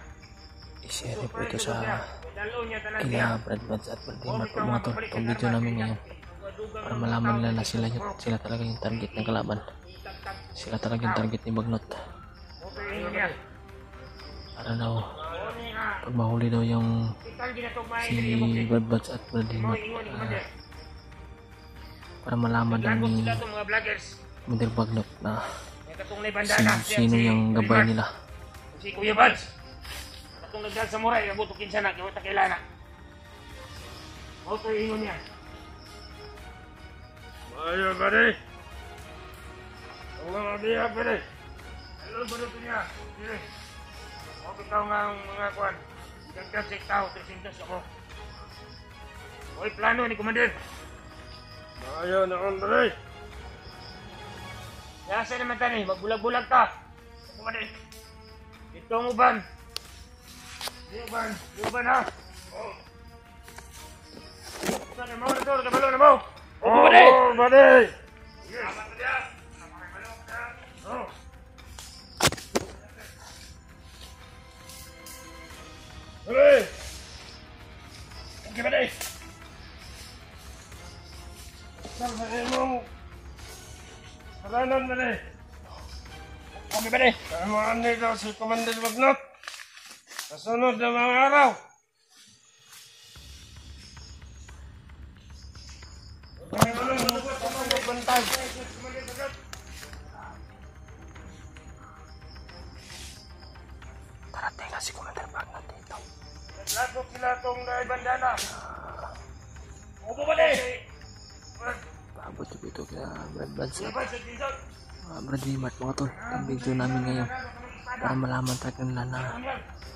I-share po ito sa kila Brad Buds at Brad Dimat po mga tol. Itong video namin ngayon para malaman nila na sila talaga yung target ng kalaban. Sila talaga yung target ni Bagnot. Para daw pag mahuli daw yung si Brad Buds at Brad Dimat, para malaman daw ni Commander Bagnot na sino yung gabay nila. Si Kuya Buds katong nagdal sa Muray, abot og kinsa na kay wala kilala. Mao to ingon niya. Ayo bari. Wala mabiya bari. Hello baro niya. Dire. Ako bitaw nga ang mga kwan. Dagdag sa tao 300 ako. Oy plano ni Commander. Ayo na on bari. Yasa naman tani, magbulag-bulag ka. Commander. Ito mo ban. Luban ha. Oh. Sana mo na to, kabalo na mo. Oh, bade. Aman ka dia. Nakakabalo ka. Oh. Hey. Okay, bade. Sama mo. Karanan bade. Okay, bade. Kamu ani daw si Commander Bagnot. Kasunod na mga araw. Parating na si Commander Bagnot dito. Naglagok sila itong bandana. Upo ba din? Paabot yung ito kaya Brad Buds at Brad Dimat mga tol. Ang video namin ngayon para malaman talaga nila na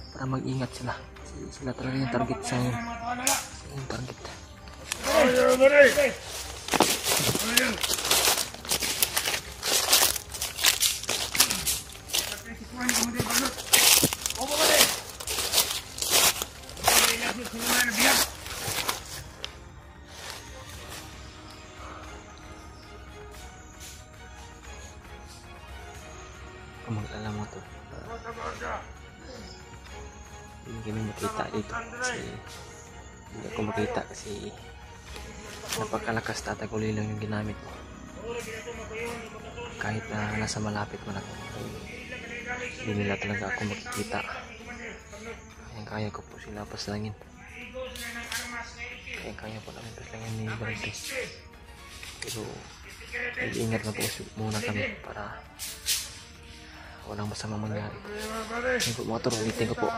para mag-ingat sila. Sila talaga yung target sa ngayon. Sila yung target. Kung mag-alam mo to. Hindi kami makita dito kasi hindi ako makita kasi napakalakas tataguli lang yung ginamit ko kahit na nasa malapit man ako hindi nila talaga ako makikita kaya ko po sila paslangin kaya po namin paslangin ni Brandes pero mag-iingat na po muna kami para walang masama mangyari. Yung po mga tol, ulitin ko po.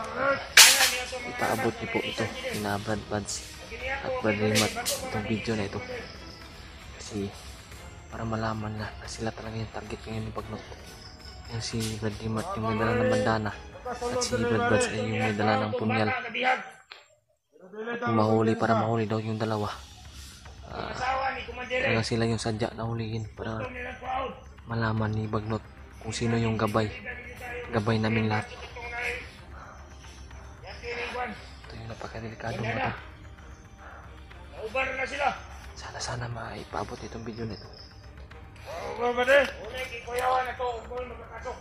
Ipaabot niyo po ito na Brad Buds at Brad Dimat itong video na ito. Kasi para malaman na sila talaga yung target ngayon ni Bagnot. Yung si Brad Dimat yung may dala ng bandana at si Brad Buds ay yung may dala ng punyal. Kung mahuli para mahuli daw yung dalawa. Asawa ni Commander. Kaya sila yung sadya na hulihin para malaman ni Bagnot kung sino yung gabay. Gabay namin lahat. Ito yung napakadelikado mga tol. Ubar na sila. Sana maipaabot itong video nito. Ubar ba din? Unay kikuyawan na to. Ubar magkakasok.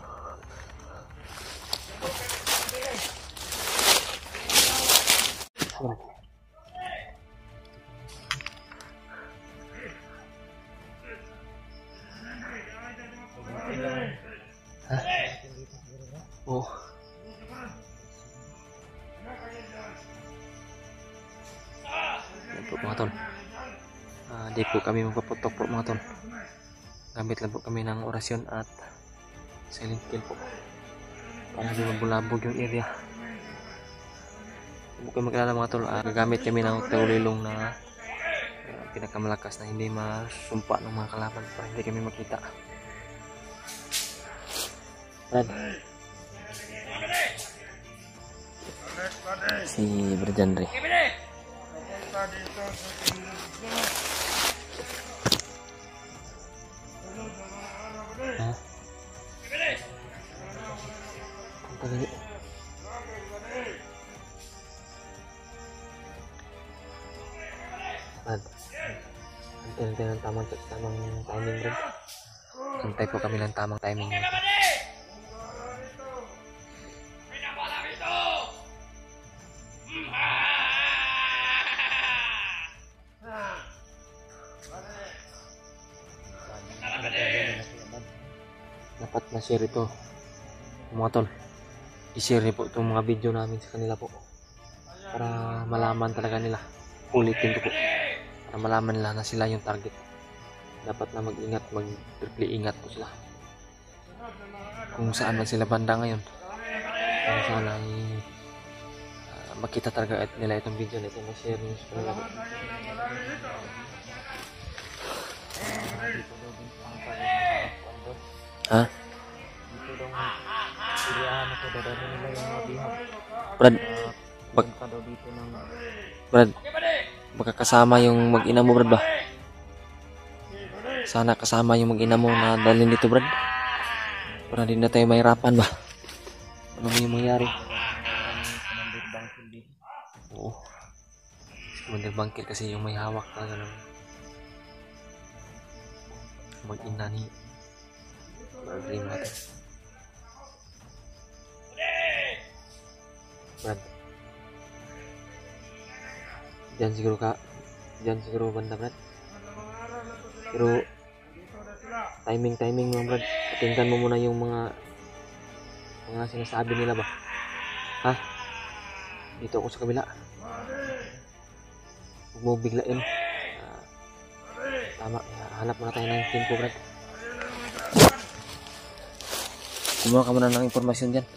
Ha? Oh. Yan po mga tol. Di po kami magpaputok po mga tol. Gamit lang po kami ng orasyon at silent kill po. Para di mabulabog yung area. Huwag kayo mag-alala mga tol. Gagamit kami ng teulilong na pinakamalakas na hindi masumpa ng mga kalaban para hindi kami makita. Brad. Si Berjandre. Ha? Punta gani. Brad. Antay ng tamang timing, Brad. Antay po kami ng tamang timing. Dapat na-share ito mga tol. I-share niyo po itong mga video namin sa kanila po para malaman talaga nila. Ulitin ko po para malaman nila na sila yung target. Dapat na mag-ingat, mag-triple ingat po sila kung saan man sila banda ngayon. Kung sana makita talaga nila itong video na ito. Na-share niyo sa kanila po. Ha? Brad, Brad, baka kasama yung mag-ina mo, Brad ba? Sana kasama yung mag-ina mo na dalhin dito, Brad. Para hindi na tayo mahirapan ba? Ano yung mangyari? Oo. Commander Bangkil kasi yung may hawak talaga ng mag-ina ni Dream natin. Brad. Diyan siguro banda, Brad. Pero timing mo, Brad. Patinggan mo muna yung mga sinasabi nila ba. Ha? Dito ako sa kabila. Huwag mo biglain. Tama, hanap muna tayo ng tempo, Brad. Kumuha ka muna ng impormasyon dyan.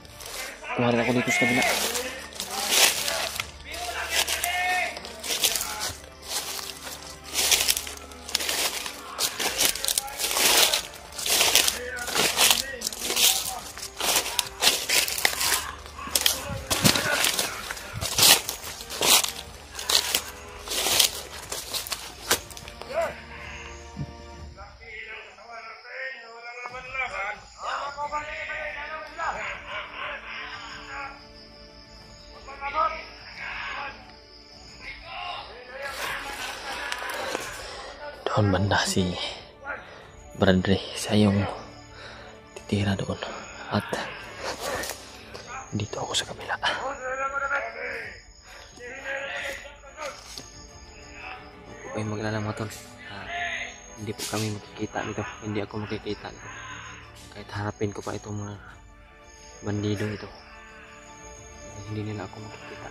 Kuha rin ako dito sa kabila. Doon banda si Bradley, siya yung titira doon at dito ako sa kabila. Okay, maglala mga tol. Hindi po kami makikita dito, hindi ako makikita dito. Kahit harapin ko pa itong mga bandidong ito, hindi nila ako makikita.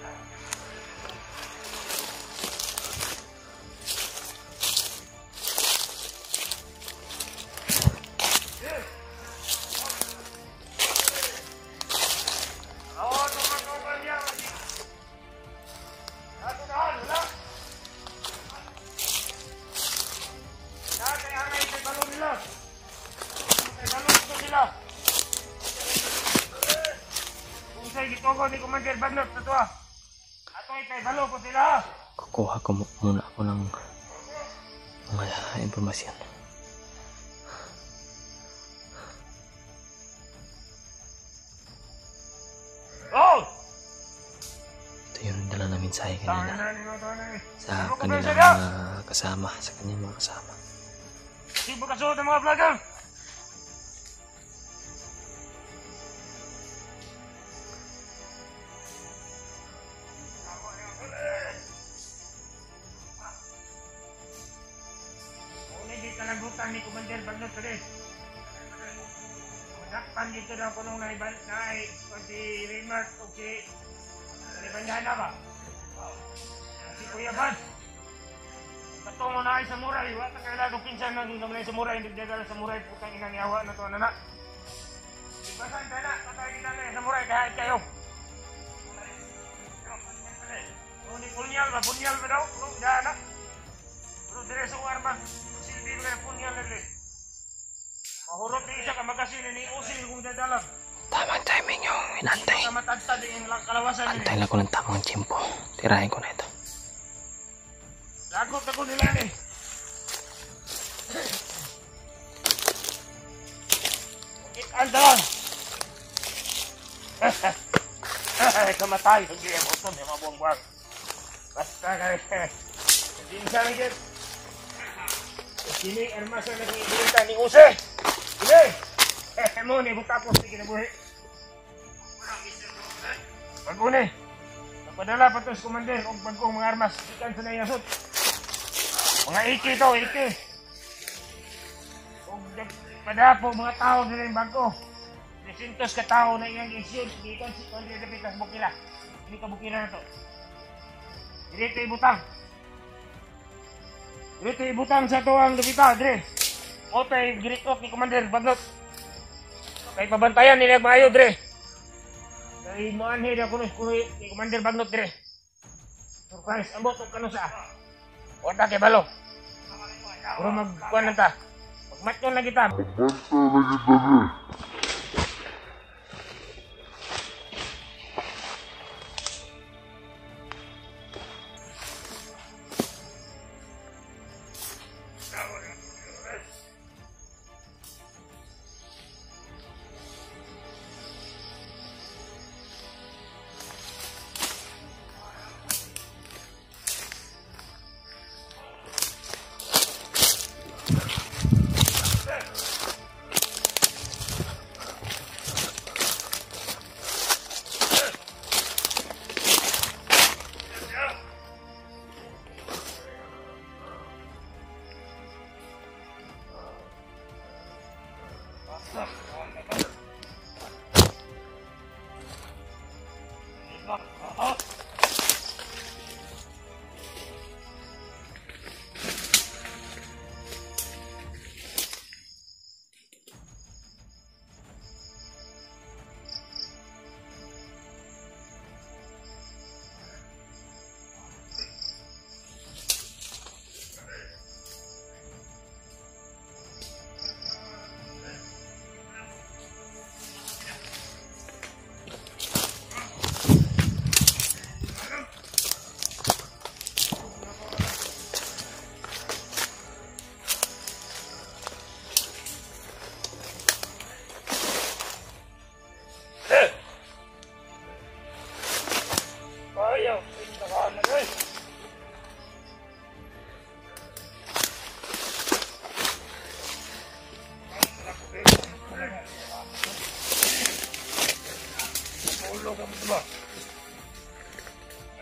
Gitugo ni Commander Bagnot sa tuwa. Ato kay balo po sila. Kukuha ko muna ako ng mga impormasyon. Oh! Ito yung dala na mensahe kanina sa Ano kanilang ba sila? mga kasama, sa kanyang mga kasama. Di ba kasuot ng mga vlogger? Una di kalagutan ni Commander Bagnot today. Magdakpan dito daw kung nung naibay si Remark o si Bandana ba? Si Kuya Bad. Patungo na ay samurai, wala kailangan pinsan na naman ay samurai, hindi dadala samurai, putang inang yawa na to, anak. Ibasan ka na, patay kita na yung samurai, kahit kayo. Punyal ba daw? Diyan na. Pero direso ko armas, silbi ba na punyal na rin. Mahurot na isa ka magasin ni Usil kung dadalang. Tamang timing yung inantay. Hindi ka matagtad yung kalawasan nila. Antay lang ko ng tamang tiyempo. Tirahin ko na ito. Lagot ako nila ni. Andon! Kamatay, hindi ang uton, yung mabuang-buang. Basta kayo. Hindi sa langit. Sini, armasa na kong ibigita ni Use. Sini! Mo ni, butapos, hindi kinabuhi. Pag-uni. Napadala pa ito sa commander kung pagkong mga armas. Ikan sa nayasot. Mga iki to, iki. Kung padapo mga tao nila yung bangko. 300 ka tao na iyang isyon. Hindi kan si Kundi Dapitas Bukila. Hindi ka Bukila na to. Dito ibutang. Dito ibutang sa to ang Dapita, Dre. O tayo giritot ni Commander Bagnot. Kaya pabantayan nila maayo, Dre. Kaya maanhin ako ni Commander Bagnot, Dre. Surprise, ambot o kanusa. Wala kay balo. Puro magkuhan lang ta. Magmatyon lang kita.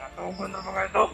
Natungkol na mga ito.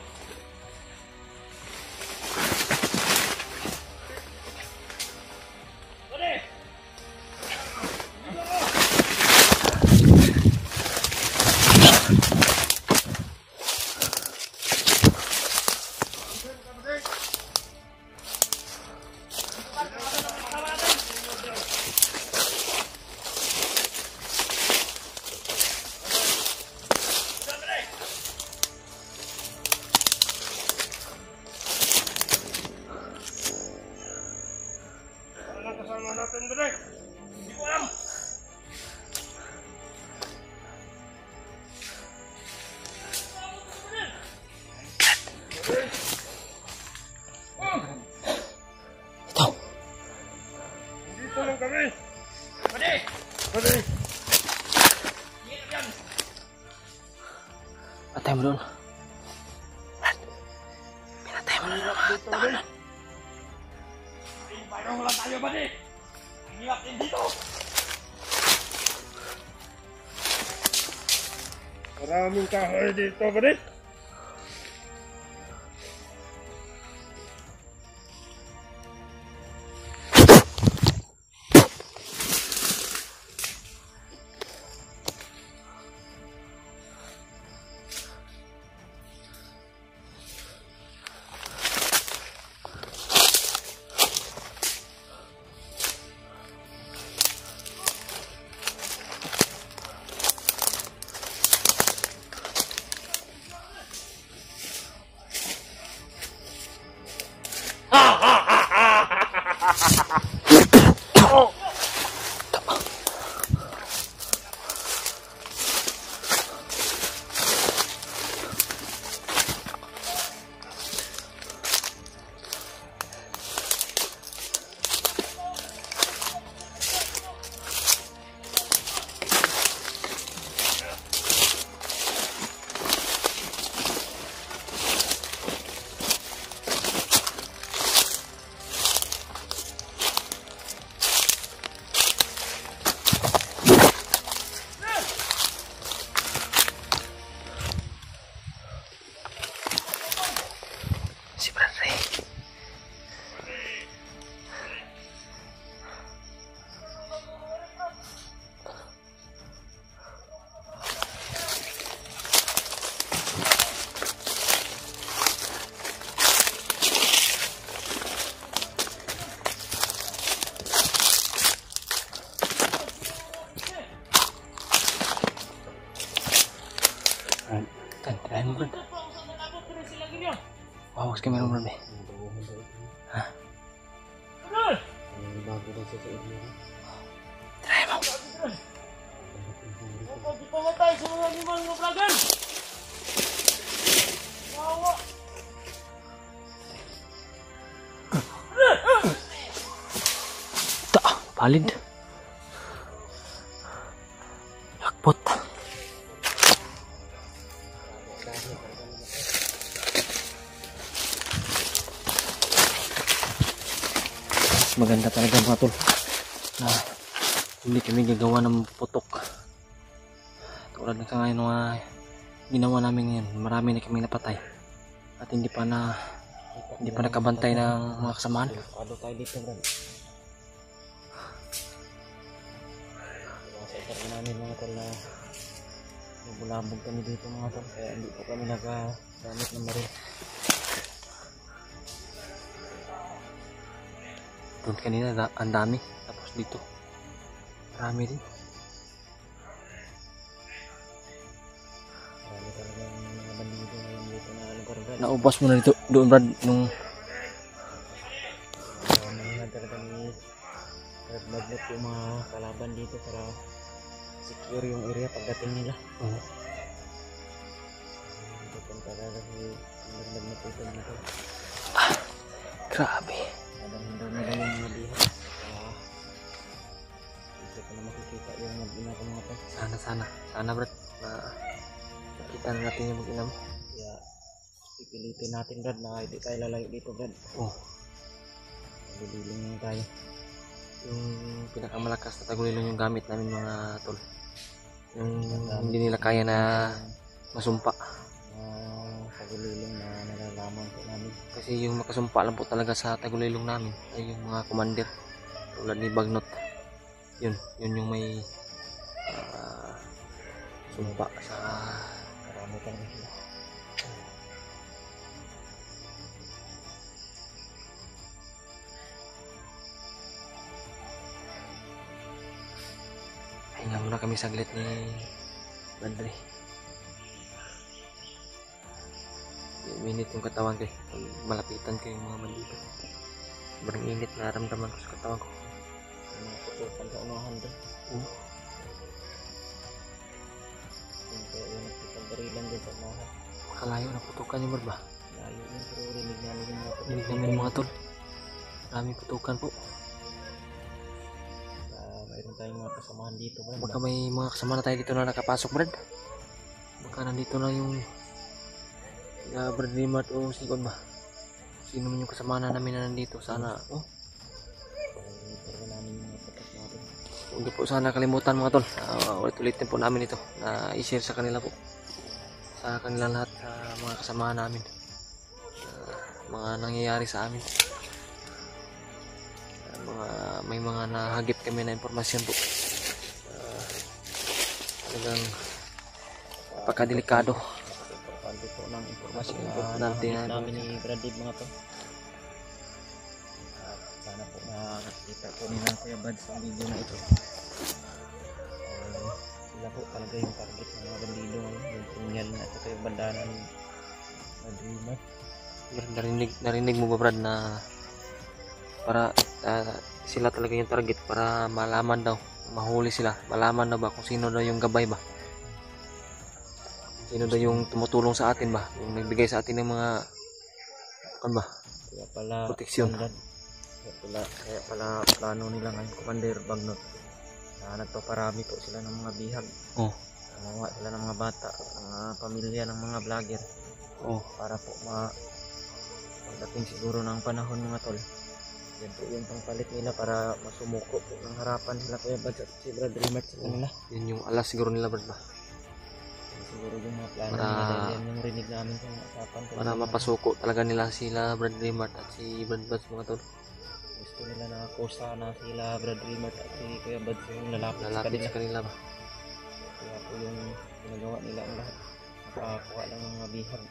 Bade! Bade! Ingat yan! Patay mo doon. Pinatay mo doon mga tao na. Mayroon lang tayo, Bade! Ingat din dito! Maraming kahoy dito, Bade! Si Brad Ray. Tirahin mo, Brad. Wawas ka meron, Brad. Ha? Tirahin mo. Huwag ipamatay sa mga limang mga vlogger! Wawa! Palid. Lakpot. Maganda talaga mga tol na hindi kami gagawa ng putok tulad ng sa ngayon mga ginawa namin ngayon. Marami na kami napatay at hindi pa nakabantay ng mga kasamahan. Ano tayo dito, bro? Sa namin mga tol na nabulabog kami dito mga tol, kaya hindi po kami nagagamit ng maril. Doon kanina ang dami, tapos dito marami rin. Marami talagang mga bandido ngayon dito na lugar, bro. Naubos mo na dito doon, Brad, nung Mga talagang nagbablot yung mga kalaban dito para secure yung area pagdating nila. Dito pang talaga si nagbablot ito dito. grabe. Nadang nila yung mga diha. Dito ko na makikita yung mag-ina ko mga tol. Sana Brad, makita na natin yung mag-inam. Kaya pipilitin natin, Brad, na hindi tayo lalayo dito, Brad. Oh, Bibiling lang tayo. yung pinakamalakas na tagulilong yung gamit namin mga tol, yung hindi nila kaya na masumpa, Tagulilong na nalalaman po namin. kasi yung makasumpa lang po talaga sa tagulilong namin ay yung mga commander tulad ni Bagnot. Yun yung may sumpa sa Marami talaga sila. Hinga muna kami saglit ni Badre. Minit yung katawan ko, malapitan ko yung mga bandito. Sobrang init na naramdaman ko sa katawan ko. Mga putukan sa unahan doon. Yung nagpipagdarilan doon sa unahan. Makalayo na putukan yung barba. Layo yun, pero rinig namin yung mga putukan. Rinig namin mga tol. Maraming putukan po. Mayroon tayong mga kasamahan dito, Brad. Baka may mga kasama na tayo dito na nakapasok, Brad. Baka nandito na yung Brad Rimart o Sikon ba? Sino man yung kasama na namin na nandito. Sana, Pero namin yung mga patas natin. huwag po sana kalimutan mga tol. Ulit-ulitin po namin ito na i-share sa kanila po. Sa kanila lahat sa mga kasama namin. Mga nangyayari sa amin. May mga nahagip kami na impormasyon po. Talagang napakadelikado. Importante po ng impormasyon Importante na yan. namin ni Brad Dave mga to. At sana po makakita po nila Kuya Bad sa video na ito. Sila po talaga yung target ng mga bandido ngayon. Yung kriminal na ito yung bandanan na dreamer. Narinig mo ba, Brad, na para sila talaga yung target para malaman daw, mahuli sila, malaman daw ba kung sino daw yung gabay ba, sino daw yung tumutulong sa atin ba, yung nagbigay sa atin ng mga ba, Kaya pala proteksyon. Kaya pala plano nila ngayon, Commander Bagnot, na nagpaparami po sila ng mga bihag. Gumawa sila ng mga bata, mga pamilya ng mga vlogger. Para po pagdating siguro ng panahon mga tol, yan po yung pangpalit nila para masumuko po ng harapan sila Kuya Bad at si Brad Rimart sa kanila. Yun yung alas siguro nila, Brad ba, Yan siguro yung mga plano Para- nila, dahil yan yung rinig namin sa mga usapan. para mapasuko talaga nila sila Brad Rimart at si Brad Bad mga tol. Gusto nila na kusa na sila Brad Rimart at si Kuya Bad yung Lalapit sa kanila ba. Kaya po yung ginagawa nila ang lahat, nakakuha lang ng mga bihag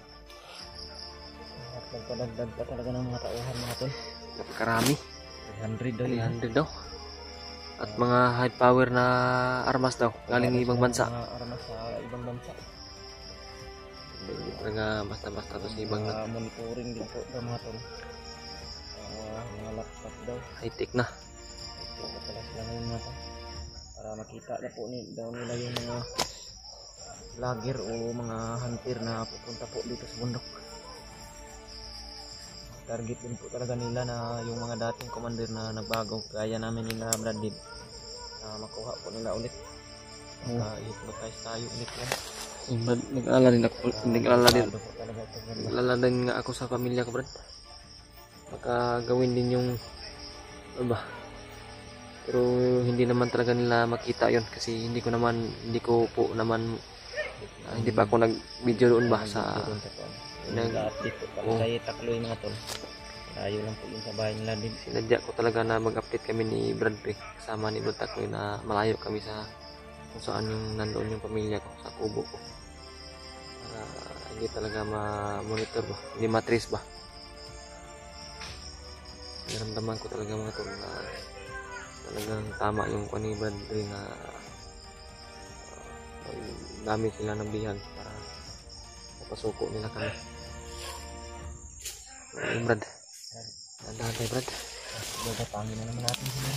at nagpadagdag pa talaga ng mga tauhan mga tol. Napakarami, 300 daw 300 daw, at mga high power na armas daw galing ibang bansa. Mga armas sa ibang bansa. Hindi talaga basta-basta to sa ibang Monitoring din po daw mga tol. Mga laptop daw. high-tech na. Ito pala sila ngayon mga tol. Para makita na po daw nila yung mga vlogger o mga hunter na pupunta po dito sa bundok. Target din po talaga nila na yung mga dating commander na nagbago kaya namin nila Brad Dave na makuha po nila ulit. Hypnotize tayo ulit yan. Nag-alala din ako. Sigurado po talaga ito, Brad. Nag-alala din nga ako sa pamilya ko, Brad. Baka gawin din yung ano ba. Pero hindi naman talaga nila makita yon kasi hindi ko po naman hindi pa ako nag-video doon ba sa Nag-update po kami tayo takloy mga tol. Layo lang po yung sa bahay nila din. sinadya ko talaga na mag-update kami ni Brad Pre kasama ni Brad Takoy na malayo kami sa kung saan yung nandoon yung pamilya ko sa kubo ko para hindi talaga ma-monitor ba, hindi matrace ba. Naramdaman ko talaga mga tol na talagang tama yung ni Brad Pre na dami sila ng bihag para mapasuko nila kami. Brad, dahan tayo, Brad. Gagapangin na naman natin sila.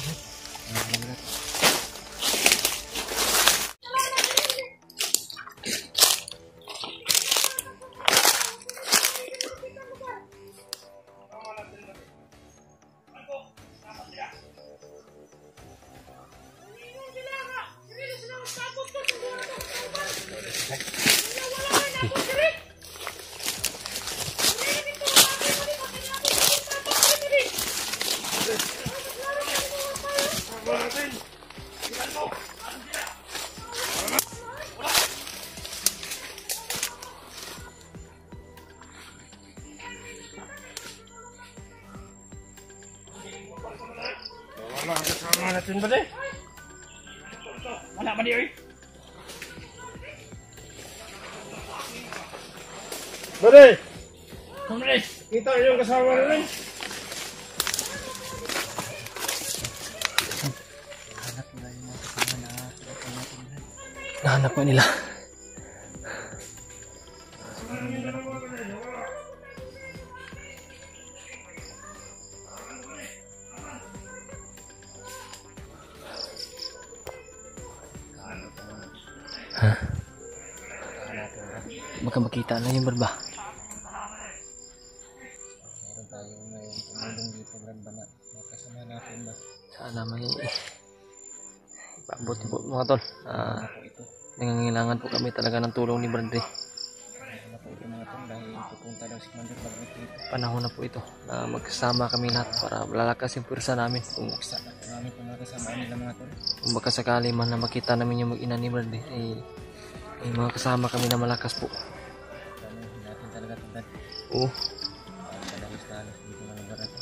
Wala ang kasama natin ba de? Wala ba di oy? Bade! Bade! Kita yung kasama natin. Nahanap pa nila. Ha? Baka makita na yung barba. Meron tayo ngayon tumulong dito Brad ba na kasama natin ba? Sana may Mabuti po mga tol. Nangangailangan po kami talaga ng tulong ni Bradley. Ano po yung mga tol dahil pupunta daw si Commander Bagnot dito. Panahon na po ito na magsama kami lahat para lalakas yung pwersa namin. Kung Marami po mga kasama nila mga tol. baka sakali man na makita namin yung mag-ina ni Bradley, ay mga kasama kami na malakas po. Dami natin talaga tandaan. Oo. Kadalos-dalos dito mga lugar na to.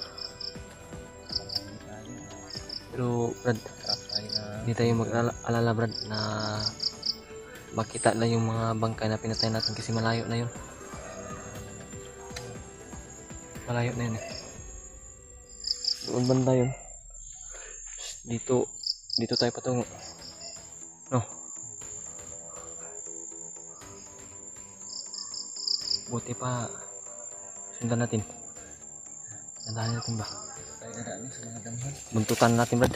Hindi tayo. Pero Brad, Trap tayo na hindi tayo mag-alala Brad na makita lang yung mga bangkay na pinatay natin kasi malayo na yun. Malayo na yun eh. Doon banda yun. Dito tayo patungo. No. Buti pa sundan natin. Sundan natin ba? tayo dadaan sa mga damhan. Buntutan natin Brad.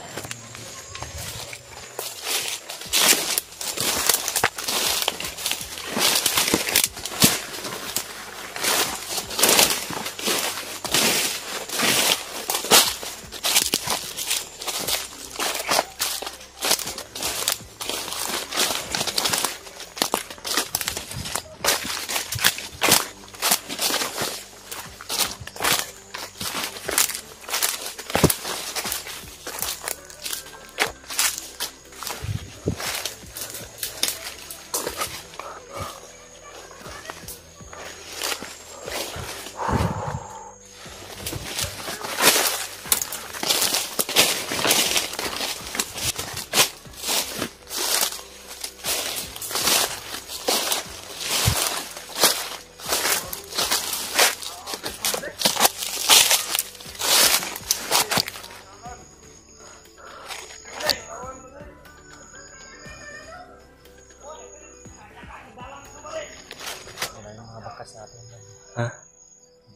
Ha?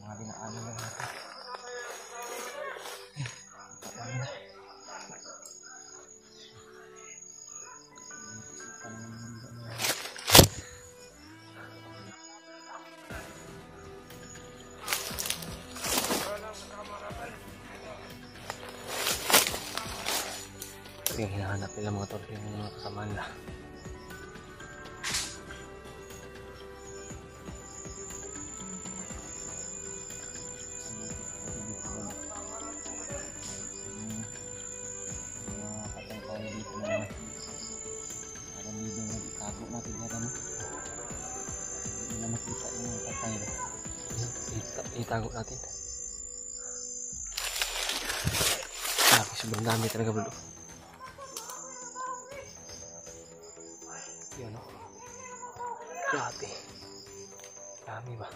Mga dinaanan na natin. Yung hinahanap nila mga tol, yung mga kasama nila. Itago natin. Sobrang dami talaga bro. Yun o. Grabe. Dami ba?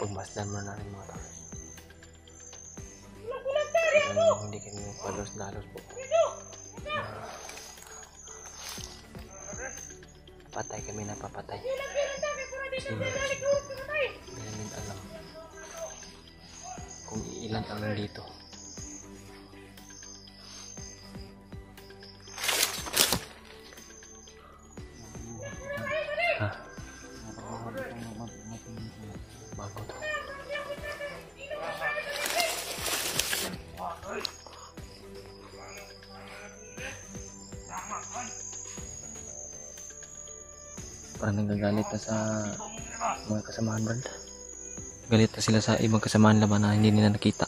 Pagmasdan mo na rin mga tao. Hindi kami magpalos-dalos po. Patay kami na papatay. Kasi hindi namin alam kung ilan ang nandito. Ha? Bago to. Parang nagagalit na sa mga kasamahan Brad. Galit na sila sa ibang kasamahan laban na hindi nila nakita.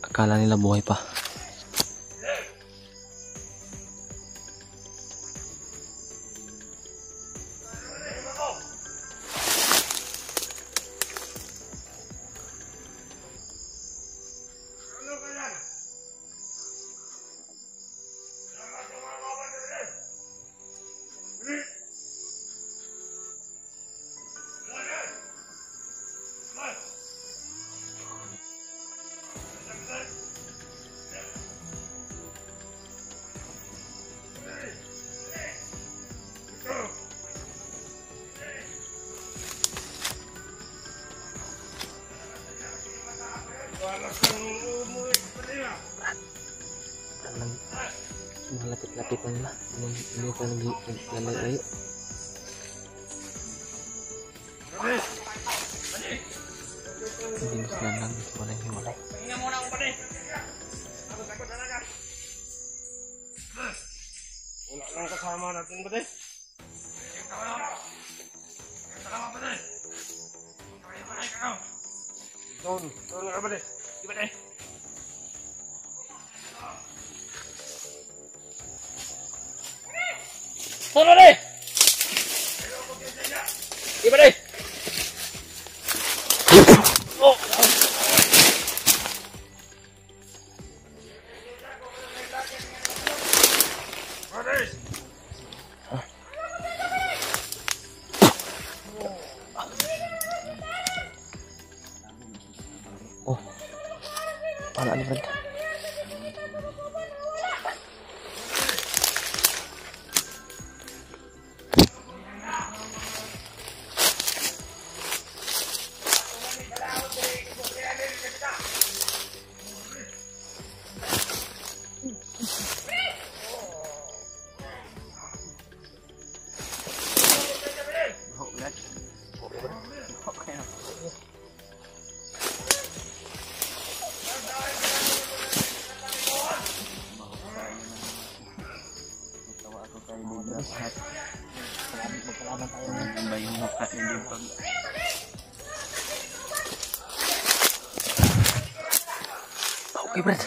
Akala nila buhay pa. Malapit-lapit na nila. Hindi pa naglalayo. Hindi sila lang hiwalay. Pahinga muna ako, pare. Takot talaga. Wala lang kasama natin, pare. Salamat, pare. Pare, ikaw. Doon ka, pare. Di, pare. Doon, pare. Di, pare. Oh. Oh, pala ni Brad. Okay, Brad.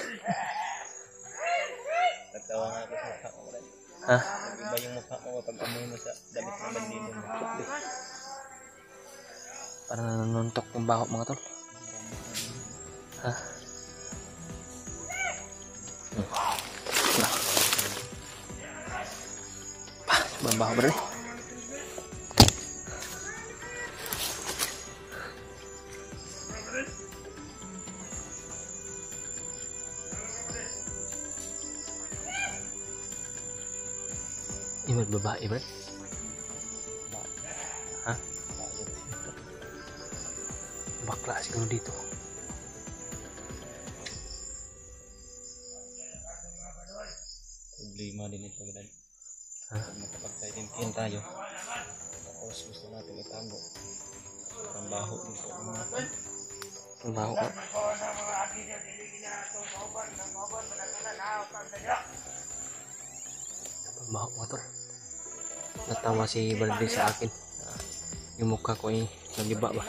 Nagtawa nga ako sa mukha mo, Brad. Ha? Iba yung mukha mo kapag amoy mo sa damit na bandino mo. Parang nanuntok yung baho, mga tol. Ha? Sobrang baho, Brad. Imad babae, Brad? Ha? Bakla siguro dito. Problema din ito, Brad. Ha? Makapag-identifihan tayo. Tapos gusto natin itago. Ang baho dito. Ang baho ka. Ang baho, mga tol. Natawa si Balde sa akin. Yung mukha ko ay nagiba ba?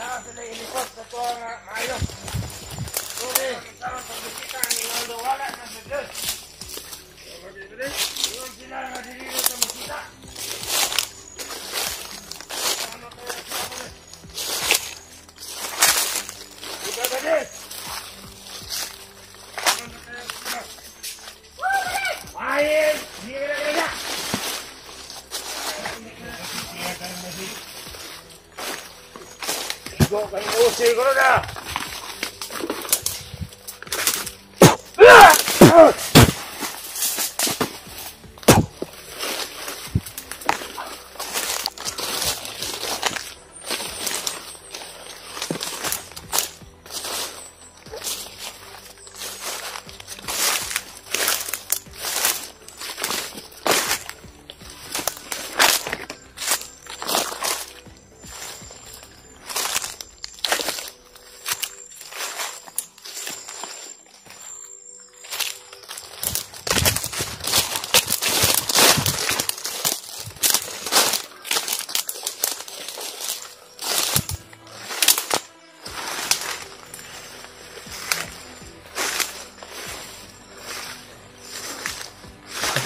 Siguro na!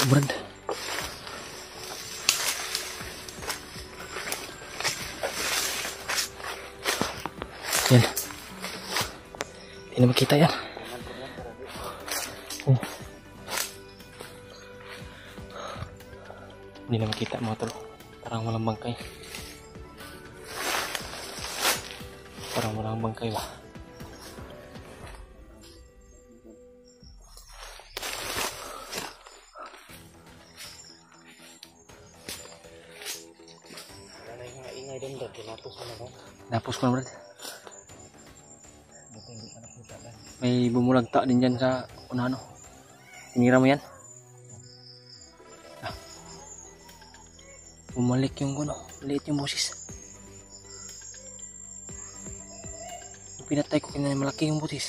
Brad. Yan. Hindi na makita yan. Oh. Hindi na makita, mga tol. Parang walang bangkay. Parang walang bangkay ba? Napos ko na, Brad. May bumulagta din dyan sa unahan. Tinira mo yan? Ah. Bumalik yung liit yung boses. pinatay ko kanina malaki yung butis.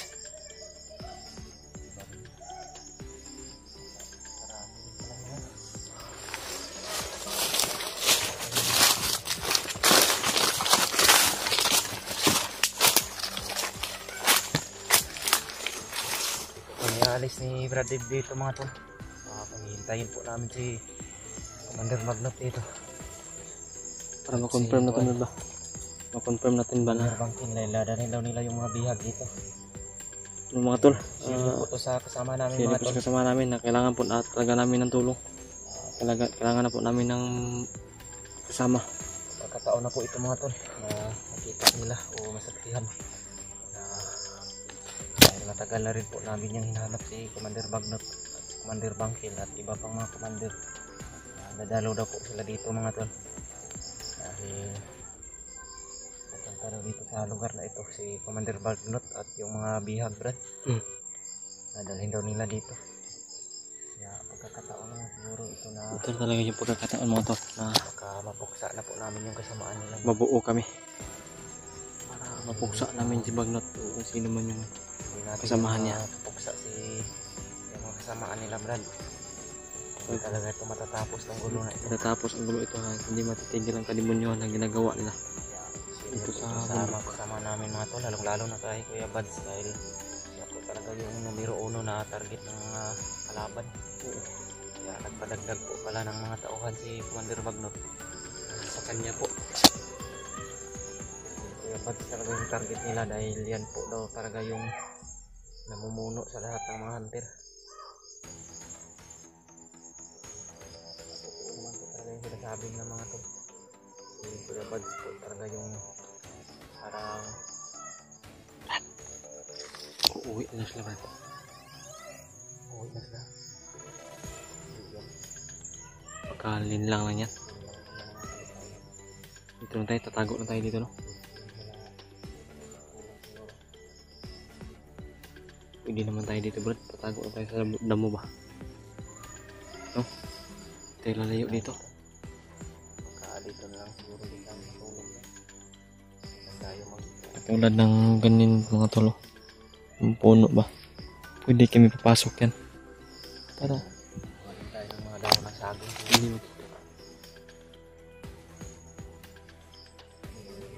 Alis ni Brad Dave dito mga tol. Paghintayin po namin si Commander Magnot dito. Para ma-confirm natin ba? Ma-confirm natin ba na bangkin nila yung mga bihag dito. yung mga tol? Sino po to sa kasama namin Sino mga po tol? sa kasama namin na kailangan po talaga namin ng tulong. Kailangan na po namin ng kasama. Pagkataon na po ito mga tol na makita nila o masaksihan na dahil matagal na rin po namin yung hinahanap si Commander Magnot at si Commander Bangkil at iba pang mga commander. Nadalaw daw po sila dito mga tol dahil pupunta daw dito sa lugar na ito si Commander Magnot at yung mga bihag Brad. Nadalhin daw nila dito. Kaya pagkakataon na siguro ito na Ito talaga yung pagkakataon mga tol na baka mapuksa na po namin yung kasamaan nila. mabuo kami. Para mapuksa namin si Magnot o kung sino man yung kasamahan niya. Mapuksa yung mga kasamaan nila Brad. Hindi talaga ito matatapos ng gulo na ito. Matatapos ang gulo ito ha. Hindi matitigil ang kalimunyon na ginagawa nila. Ito sa mga kasama namin mga tol, lalong-lalo na kay Kuya Bads dahil siya po talaga yung numero 1 na target ng mga kalaban. Kaya nagpadagdag po pala ng mga tauhan si Commander Magnot sa kanya po. Kuya Bads talaga yung target nila dahil yan po daw talaga yung namumuno sa lahat ng mga hunter. Naman po talaga yung sinasabi ng mga tol. Si Kuya Bads po talaga yung parang Uuwi na sila Brad. uuwi na sila. Pagkalin lang yan. Dito na tayo, tatago na tayo dito no. Pwede naman tayo dito Brad, tatago na tayo sa damo ba? No? Tayo lalayo dito. Dito na lang siguro din kami matulog. Tayo Katulad ng ganin mga tolo. Yung puno ba? Pwede kami papasok yan. Para magiging tayo ng mga dahon ng saging. hindi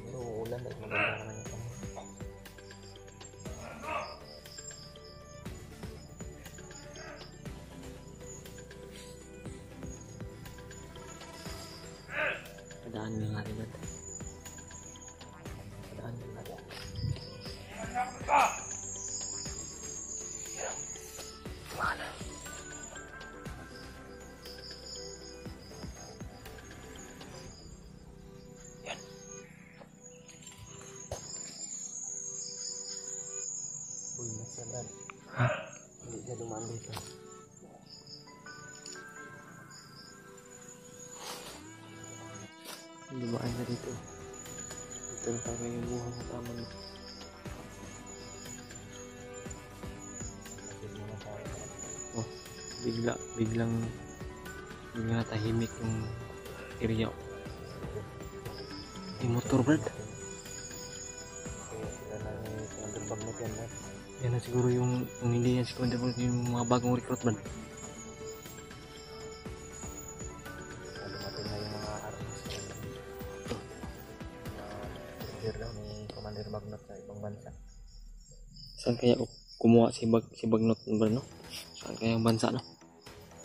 Pero uulan dahil maganda naman yung kami. padaan lang natin Brad. Padaan din natin. Uy, nasa Brad. Ha? Hindi siya dumaan dito. Lumaan na dito. Ito na talaga yung buhay na tama na. Kapit naman tayo. Oh, biglang natahimik yung area. Yung motor Brad. Kaya sila na ni Commander Magnot yan Brad. Yan na siguro yung hindi yan si Commander Magnot, yung mga bagong recruit Brad. Dumating na yung mga armas. Order daw ni Commander Magnot sa ibang bansa. Saan kaya kumuha si Magnot Brad no? Saan kaya yung bansa no?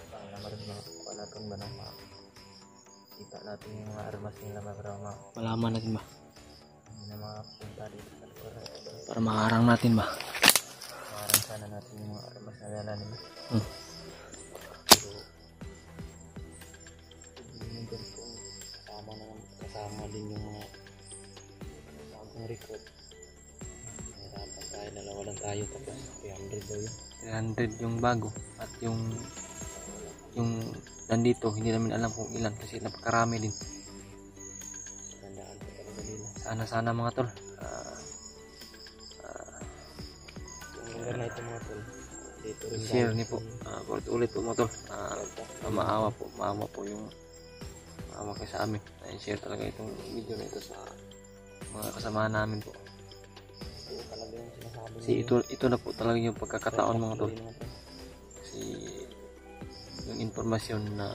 Para naman rin makakuha natin ba ng kita natin yung mga armas nila para Malaman natin ba? hindi na makapunta dito sa lugar na ito. Para makaharang natin ba? Makarang sana natin yung mga armas na dala nila. Hmm. Pero hindi din kung kasama din yung mga bagong recruit. Nahirapan tayo, nalawalan tayo tapos 300 daw yun. 300 yung bago at yung nandito hindi namin alam kung ilan kasi napakarami din. Tandaan ko talaga nila. Sana mga tol. Yung lugar na ito mga tol. Dito rin Share dahil niyo po. Ulit po mga tol. Maawa po yung maawa kayo sa amin. Share talaga itong video na ito sa mga kasama namin po. talaga yung sinasabi Kasi ito na po talaga yung pagkakataon mga tol. Kasi yung informasyon na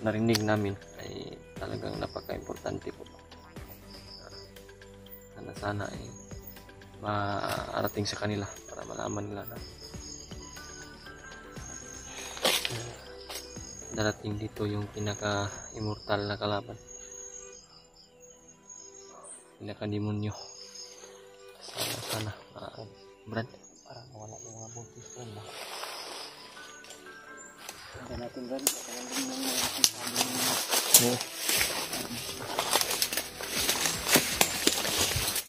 narinig namin ay talagang napaka-importante po. Sana ay maarating sa kanila para malaman nila na darating dito yung pinaka-immortal na kalaban, pinaka-demonyo. Sana Brad, parang wala yung mga buntis doon na. Hindi natin Brad, parang hindi naman natin sabi